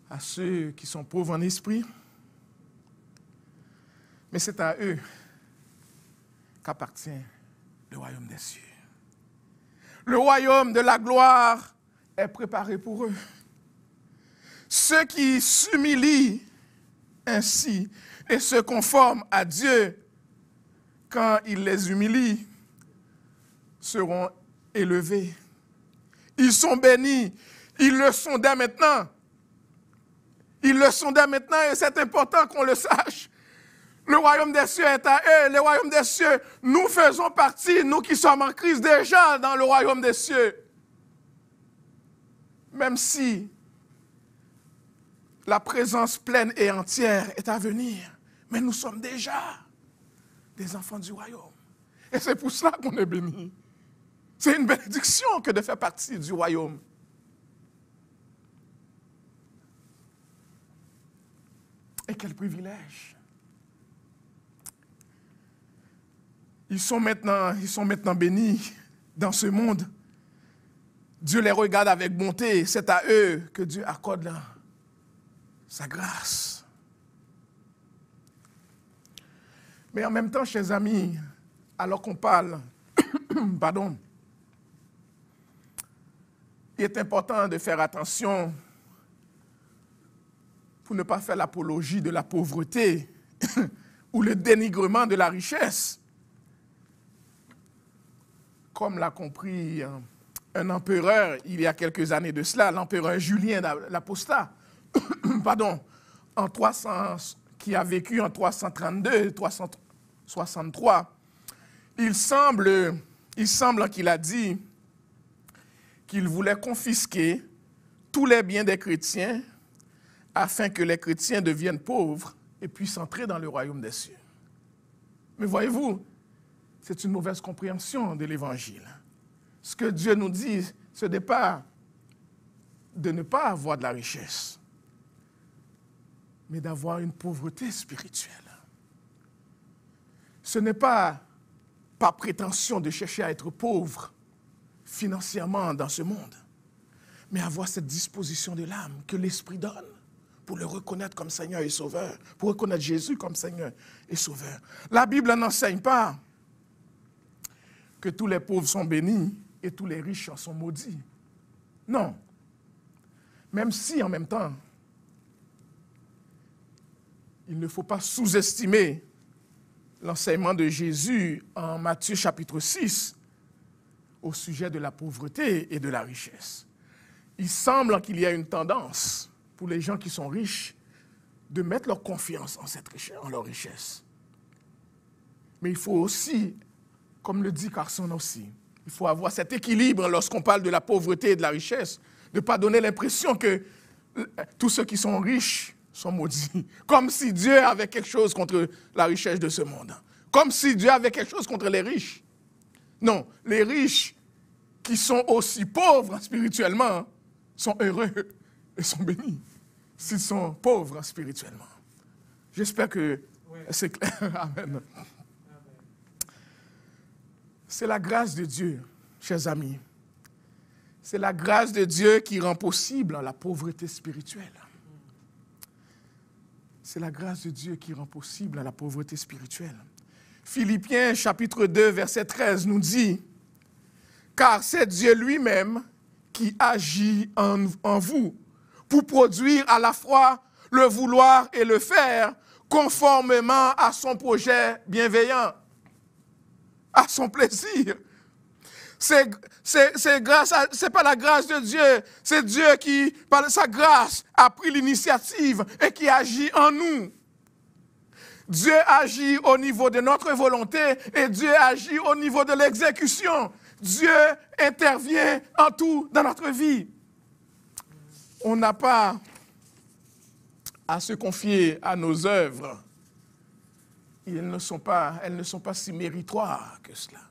À ceux qui sont pauvres en esprit, mais c'est à eux qu'appartient le royaume des cieux. Le royaume de la gloire est préparé pour eux. Ceux qui s'humilient ainsi et se conforment à Dieu quand il les humilie seront élevés. Ils sont bénis. Ils le sont dès maintenant. Ils le sont dès maintenant et c'est important qu'on le sache. Le royaume des cieux est à eux. Le royaume des cieux, nous faisons partie, nous qui sommes en Christ déjà dans le royaume des cieux. Même si la présence pleine et entière est à venir, mais nous sommes déjà des enfants du royaume. Et c'est pour cela qu'on est bénis. C'est une bénédiction que de faire partie du royaume. Et quel privilège. Ils sont maintenant bénis dans ce monde. Dieu les regarde avec bonté. C'est à eux que Dieu accorde sa grâce. Mais en même temps, chers amis, alors qu'on parle, pardon, il est important de faire attention pour ne pas faire l'apologie de la pauvreté ou le dénigrement de la richesse. Comme l'a compris un empereur il y a quelques années de cela, l'empereur Julien l'Apostat, pardon, qui a vécu en 332-363, il semble qu'il a dit qu'il voulait confisquer tous les biens des chrétiens afin que les chrétiens deviennent pauvres et puissent entrer dans le royaume des cieux. Mais voyez-vous, c'est une mauvaise compréhension de l'Évangile. Ce que Dieu nous dit, ce n'est pas de ne pas avoir de la richesse, mais d'avoir une pauvreté spirituelle. Ce n'est pas par prétention de chercher à être pauvre financièrement dans ce monde, mais avoir cette disposition de l'âme que l'Esprit donne pour le reconnaître comme Seigneur et Sauveur, pour reconnaître Jésus comme Seigneur et Sauveur. La Bible n'enseigne pas que tous les pauvres sont bénis et tous les riches en sont maudits. Non. Même si, en même temps, il ne faut pas sous-estimer l'enseignement de Jésus en Matthieu chapitre 6 au sujet de la pauvreté et de la richesse. il semble qu'il y a une tendance pour les gens qui sont riches de mettre leur confiance en cette richesse, en leur richesse. Mais il faut aussi, comme le dit Carson aussi, il faut avoir cet équilibre lorsqu'on parle de la pauvreté et de la richesse, de ne pas donner l'impression que tous ceux qui sont riches sont maudits, comme si Dieu avait quelque chose contre la richesse de ce monde, comme si Dieu avait quelque chose contre les riches. Non, les riches qui sont aussi pauvres spirituellement sont heureux et sont bénis s'ils sont pauvres spirituellement. J'espère que c'est clair. Amen. C'est la grâce de Dieu, chers amis. C'est la grâce de Dieu qui rend possible la pauvreté spirituelle. C'est la grâce de Dieu qui rend possible la pauvreté spirituelle. Philippiens chapitre 2, verset 13 nous dit « Car c'est Dieu lui-même qui agit en vous pour produire à la fois le vouloir et le faire conformément à son projet bienveillant, à son plaisir. » C'est pas la grâce de Dieu, c'est Dieu qui, par sa grâce, a pris l'initiative et qui agit en nous. Dieu agit au niveau de notre volonté et Dieu agit au niveau de l'exécution. Dieu intervient en tout dans notre vie. On n'a pas à se confier à nos œuvres. Elles ne sont pas si méritoires que cela.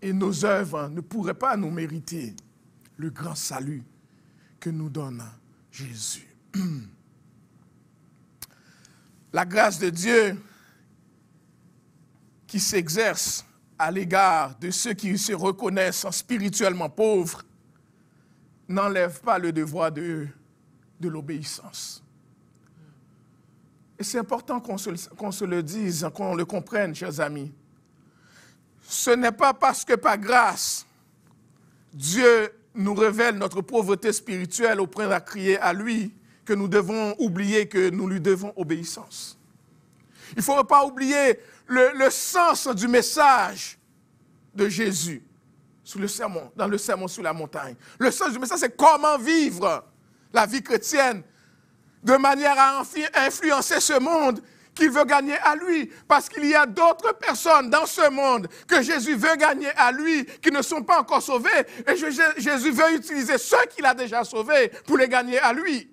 Et nos œuvres ne pourraient pas nous mériter le grand salut que nous donne Jésus. La grâce de Dieu qui s'exerce à l'égard de ceux qui se reconnaissent spirituellement pauvres n'enlève pas le devoir de l'obéissance. Et c'est important qu'on se le dise, qu'on le comprenne, chers amis. Ce n'est pas parce que par grâce, Dieu nous révèle notre pauvreté spirituelle au point de crier à lui que nous devons oublier que nous lui devons obéissance. Il ne faut pas oublier le sens du message de Jésus dans le sermon sur la montagne. Le sens du message, c'est comment vivre la vie chrétienne de manière à influencer ce monde qu'il veut gagner à lui. Parce qu'il y a d'autres personnes dans ce monde que Jésus veut gagner à lui, qui ne sont pas encore sauvés. Et Jésus veut utiliser ceux qu'il a déjà sauvés pour les gagner à lui.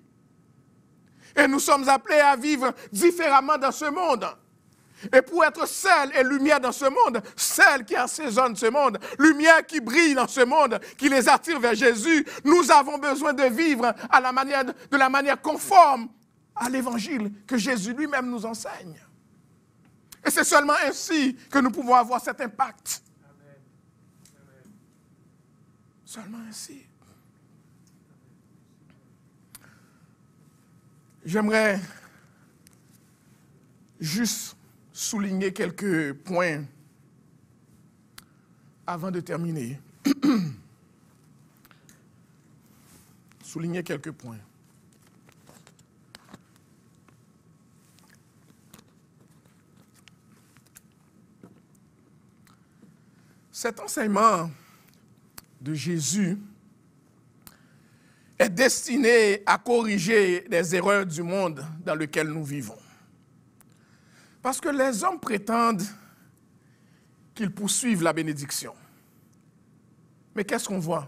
Et nous sommes appelés à vivre différemment dans ce monde. Et pour être sel et lumière dans ce monde, sel qui assaisonne ce monde, lumière qui brille dans ce monde, qui les attire vers Jésus, nous avons besoin de vivre de la manière conforme à l'évangile que Jésus lui-même nous enseigne. Et c'est seulement ainsi que nous pouvons avoir cet impact. Amen. Amen. Seulement ainsi. J'aimerais juste souligner quelques points avant de terminer. Souligner quelques points. Cet enseignement de Jésus est destiné à corriger les erreurs du monde dans lequel nous vivons. Parce que les hommes prétendent qu'ils poursuivent la bénédiction. Mais qu'est-ce qu'on voit?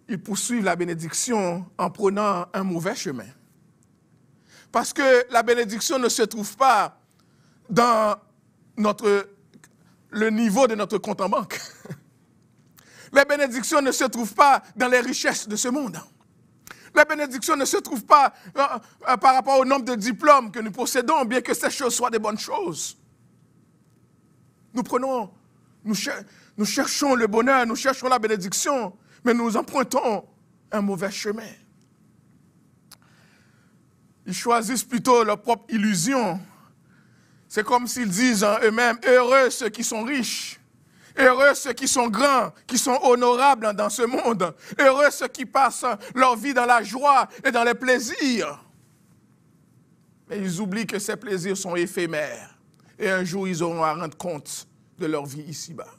Ils poursuivent la bénédiction en prenant un mauvais chemin. Parce que la bénédiction ne se trouve pas dans le niveau de notre compte en banque. La bénédiction ne se trouve pas dans les richesses de ce monde. La bénédiction ne se trouve pas par rapport au nombre de diplômes que nous possédons, bien que ces choses soient des bonnes choses. Nous cherchons le bonheur, nous cherchons la bénédiction, mais nous empruntons un mauvais chemin. Ils choisissent plutôt leur propre illusion. C'est comme s'ils disent en eux-mêmes, heureux ceux qui sont riches. Heureux ceux qui sont grands, qui sont honorables dans ce monde. Heureux ceux qui passent leur vie dans la joie et dans les plaisirs. Mais ils oublient que ces plaisirs sont éphémères. Et un jour, ils auront à rendre compte de leur vie ici-bas.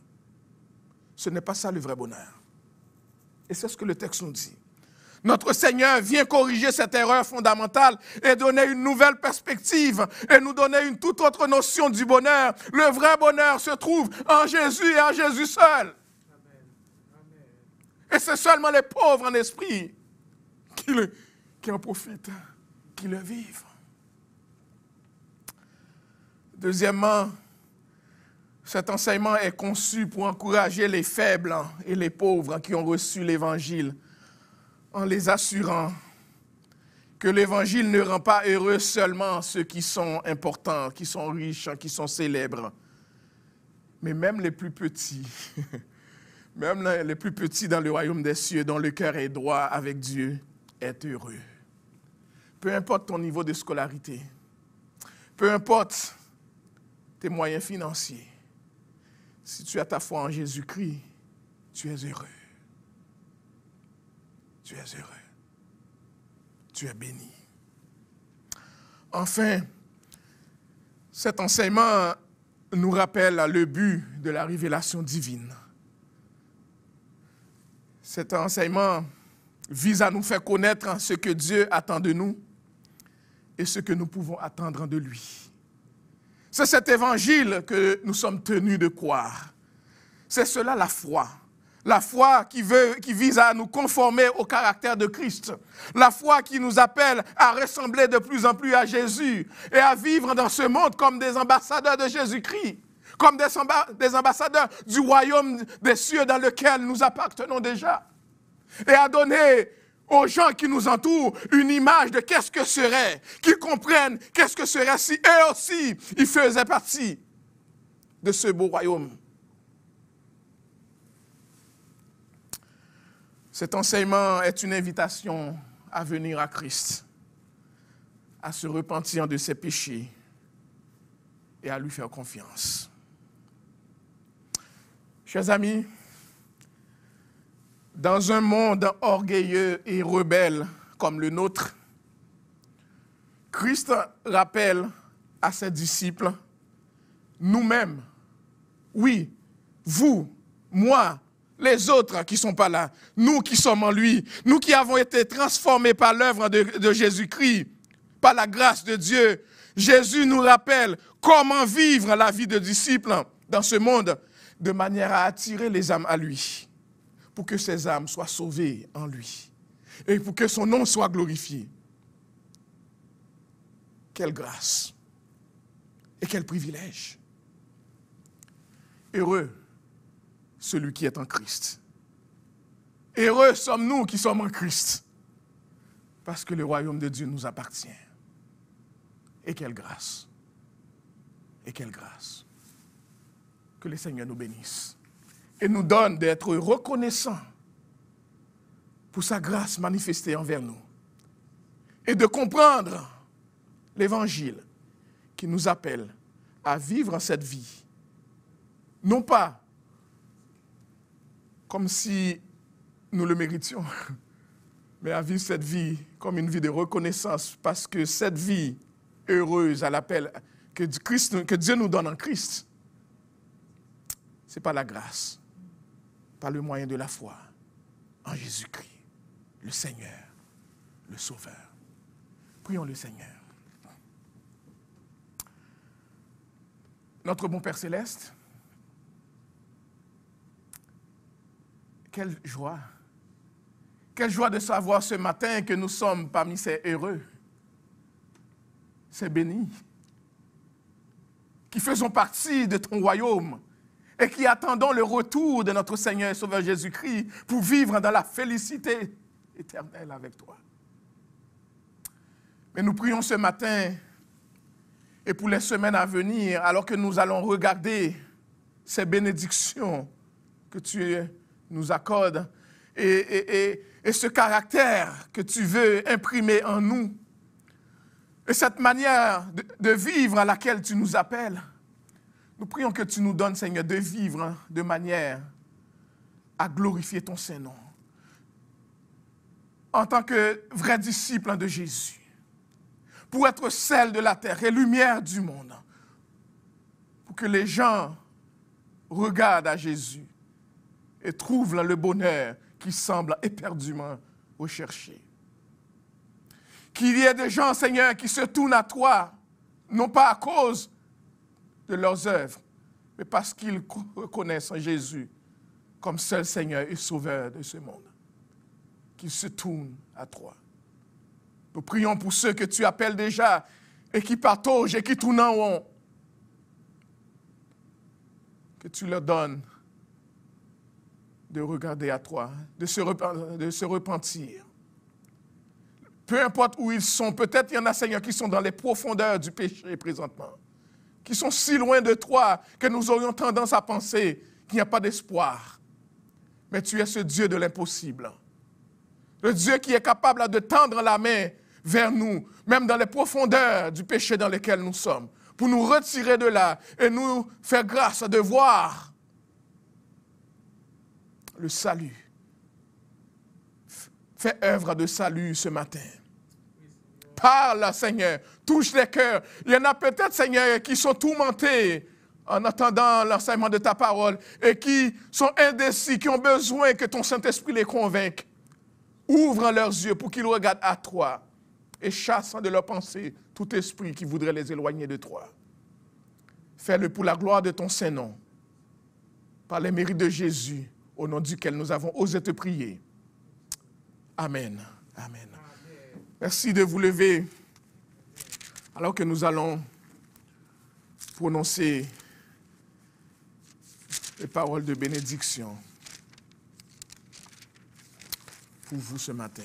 Ce n'est pas ça le vrai bonheur. Et c'est ce que le texte nous dit. Notre Seigneur vient corriger cette erreur fondamentale et donner une nouvelle perspective et nous donner une toute autre notion du bonheur. Le vrai bonheur se trouve en Jésus et en Jésus seul. Et c'est seulement les pauvres en esprit qui en profitent, qui le vivent. Deuxièmement, cet enseignement est conçu pour encourager les faibles et les pauvres qui ont reçu l'Évangile, en les assurant que l'Évangile ne rend pas heureux seulement ceux qui sont importants, qui sont riches, qui sont célèbres, mais même les plus petits, même les plus petits dans le royaume des cieux, dont le cœur est droit avec Dieu, est heureux. Peu importe ton niveau de scolarité, peu importe tes moyens financiers, si tu as ta foi en Jésus-Christ, tu es heureux. Tu es heureux. Tu es béni. Enfin, cet enseignement nous rappelle le but de la révélation divine. Cet enseignement vise à nous faire connaître ce que Dieu attend de nous et ce que nous pouvons attendre de lui. C'est cet évangile que nous sommes tenus de croire. C'est cela la foi. La foi qui vise à nous conformer au caractère de Christ. La foi qui nous appelle à ressembler de plus en plus à Jésus et à vivre dans ce monde comme des ambassadeurs de Jésus-Christ, comme des ambassadeurs du royaume des cieux dans lequel nous appartenons déjà. Et à donner aux gens qui nous entourent une image de qu'est-ce que serait, qu'ils comprennent qu'est-ce que serait si eux aussi, ils faisaient partie de ce beau royaume. Cet enseignement est une invitation à venir à Christ, à se repentir de ses péchés et à lui faire confiance. Chers amis, dans un monde orgueilleux et rebelle comme le nôtre, Christ rappelle à ses disciples, nous-mêmes, oui, vous, moi, les autres qui ne sont pas là, nous qui sommes en lui, nous qui avons été transformés par l'œuvre de Jésus-Christ, par la grâce de Dieu, Jésus nous rappelle comment vivre la vie de disciple dans ce monde de manière à attirer les âmes à lui, pour que ces âmes soient sauvées en lui et pour que son nom soit glorifié. Quelle grâce et quel privilège. Heureux celui qui est en Christ. Heureux sommes-nous qui sommes en Christ, parce que le royaume de Dieu nous appartient. Et quelle grâce. Et quelle grâce. Que le Seigneur nous bénisse et nous donne d'être reconnaissants pour sa grâce manifestée envers nous et de comprendre l'Évangile qui nous appelle à vivre cette vie, non pas comme si nous le méritions, mais à vivre cette vie comme une vie de reconnaissance, parce que cette vie heureuse à l'appel que Dieu nous donne en Christ, ce n'est pas la grâce, par le moyen de la foi en Jésus-Christ, le Seigneur, le Sauveur. Prions le Seigneur. Notre bon Père Céleste, quelle joie de savoir ce matin que nous sommes parmi ces heureux, ces bénis, qui faisons partie de ton royaume et qui attendons le retour de notre Seigneur et Sauveur Jésus-Christ pour vivre dans la félicité éternelle avec toi. Mais nous prions ce matin et pour les semaines à venir, alors que nous allons regarder ces bénédictions que tu nous accordes et ce caractère que tu veux imprimer en nous et cette manière de vivre à laquelle tu nous appelles. Nous prions que tu nous donnes, Seigneur, de vivre de manière à glorifier ton Saint-Nom en tant que vrais disciples de Jésus, pour être sel de la terre et lumière du monde, pour que les gens regardent à Jésus et trouvent le bonheur qui semble éperdument recherché. Qu'il y ait des gens, Seigneur, qui se tournent à toi, non pas à cause de leurs œuvres, mais parce qu'ils reconnaissent en Jésus comme seul Seigneur et Sauveur de ce monde. Qu'ils se tournent à toi. Nous prions pour ceux que tu appelles déjà et qui partagent et qui tournent en rond. Que tu leur donnes de regarder à toi, de se repentir. Peu importe où ils sont, peut-être il y en a, Seigneur, qui sont dans les profondeurs du péché présentement, qui sont si loin de toi que nous aurions tendance à penser qu'il n'y a pas d'espoir. Mais tu es ce Dieu de l'impossible. Le Dieu qui est capable de tendre la main vers nous, même dans les profondeurs du péché dans lesquels nous sommes, pour nous retirer de là et nous faire grâce de voir le salut. Fais œuvre de salut ce matin. Parle, Seigneur. Touche les cœurs. Il y en a peut-être, Seigneur, qui sont tourmentés en attendant l'enseignement de ta parole et qui sont indécis, qui ont besoin que ton Saint-Esprit les convainque. Ouvre leurs yeux pour qu'ils regardent à toi et chassent de leurs pensées tout esprit qui voudrait les éloigner de toi. Fais-le pour la gloire de ton Saint-Nom, par les mérites de Jésus, au nom duquel nous avons osé te prier. Amen. Amen. Merci de vous lever alors que nous allons prononcer les paroles de bénédiction pour vous ce matin.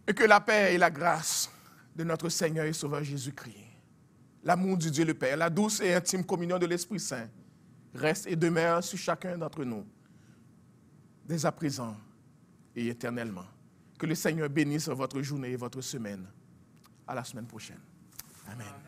Et que la paix et la grâce de notre Seigneur et Sauveur Jésus-Christ, l'amour du Dieu le Père, la douce et intime communion de l'Esprit Saint reste et demeure sur chacun d'entre nous, dès à présent et éternellement. Que le Seigneur bénisse votre journée et votre semaine. À la semaine prochaine. Amen.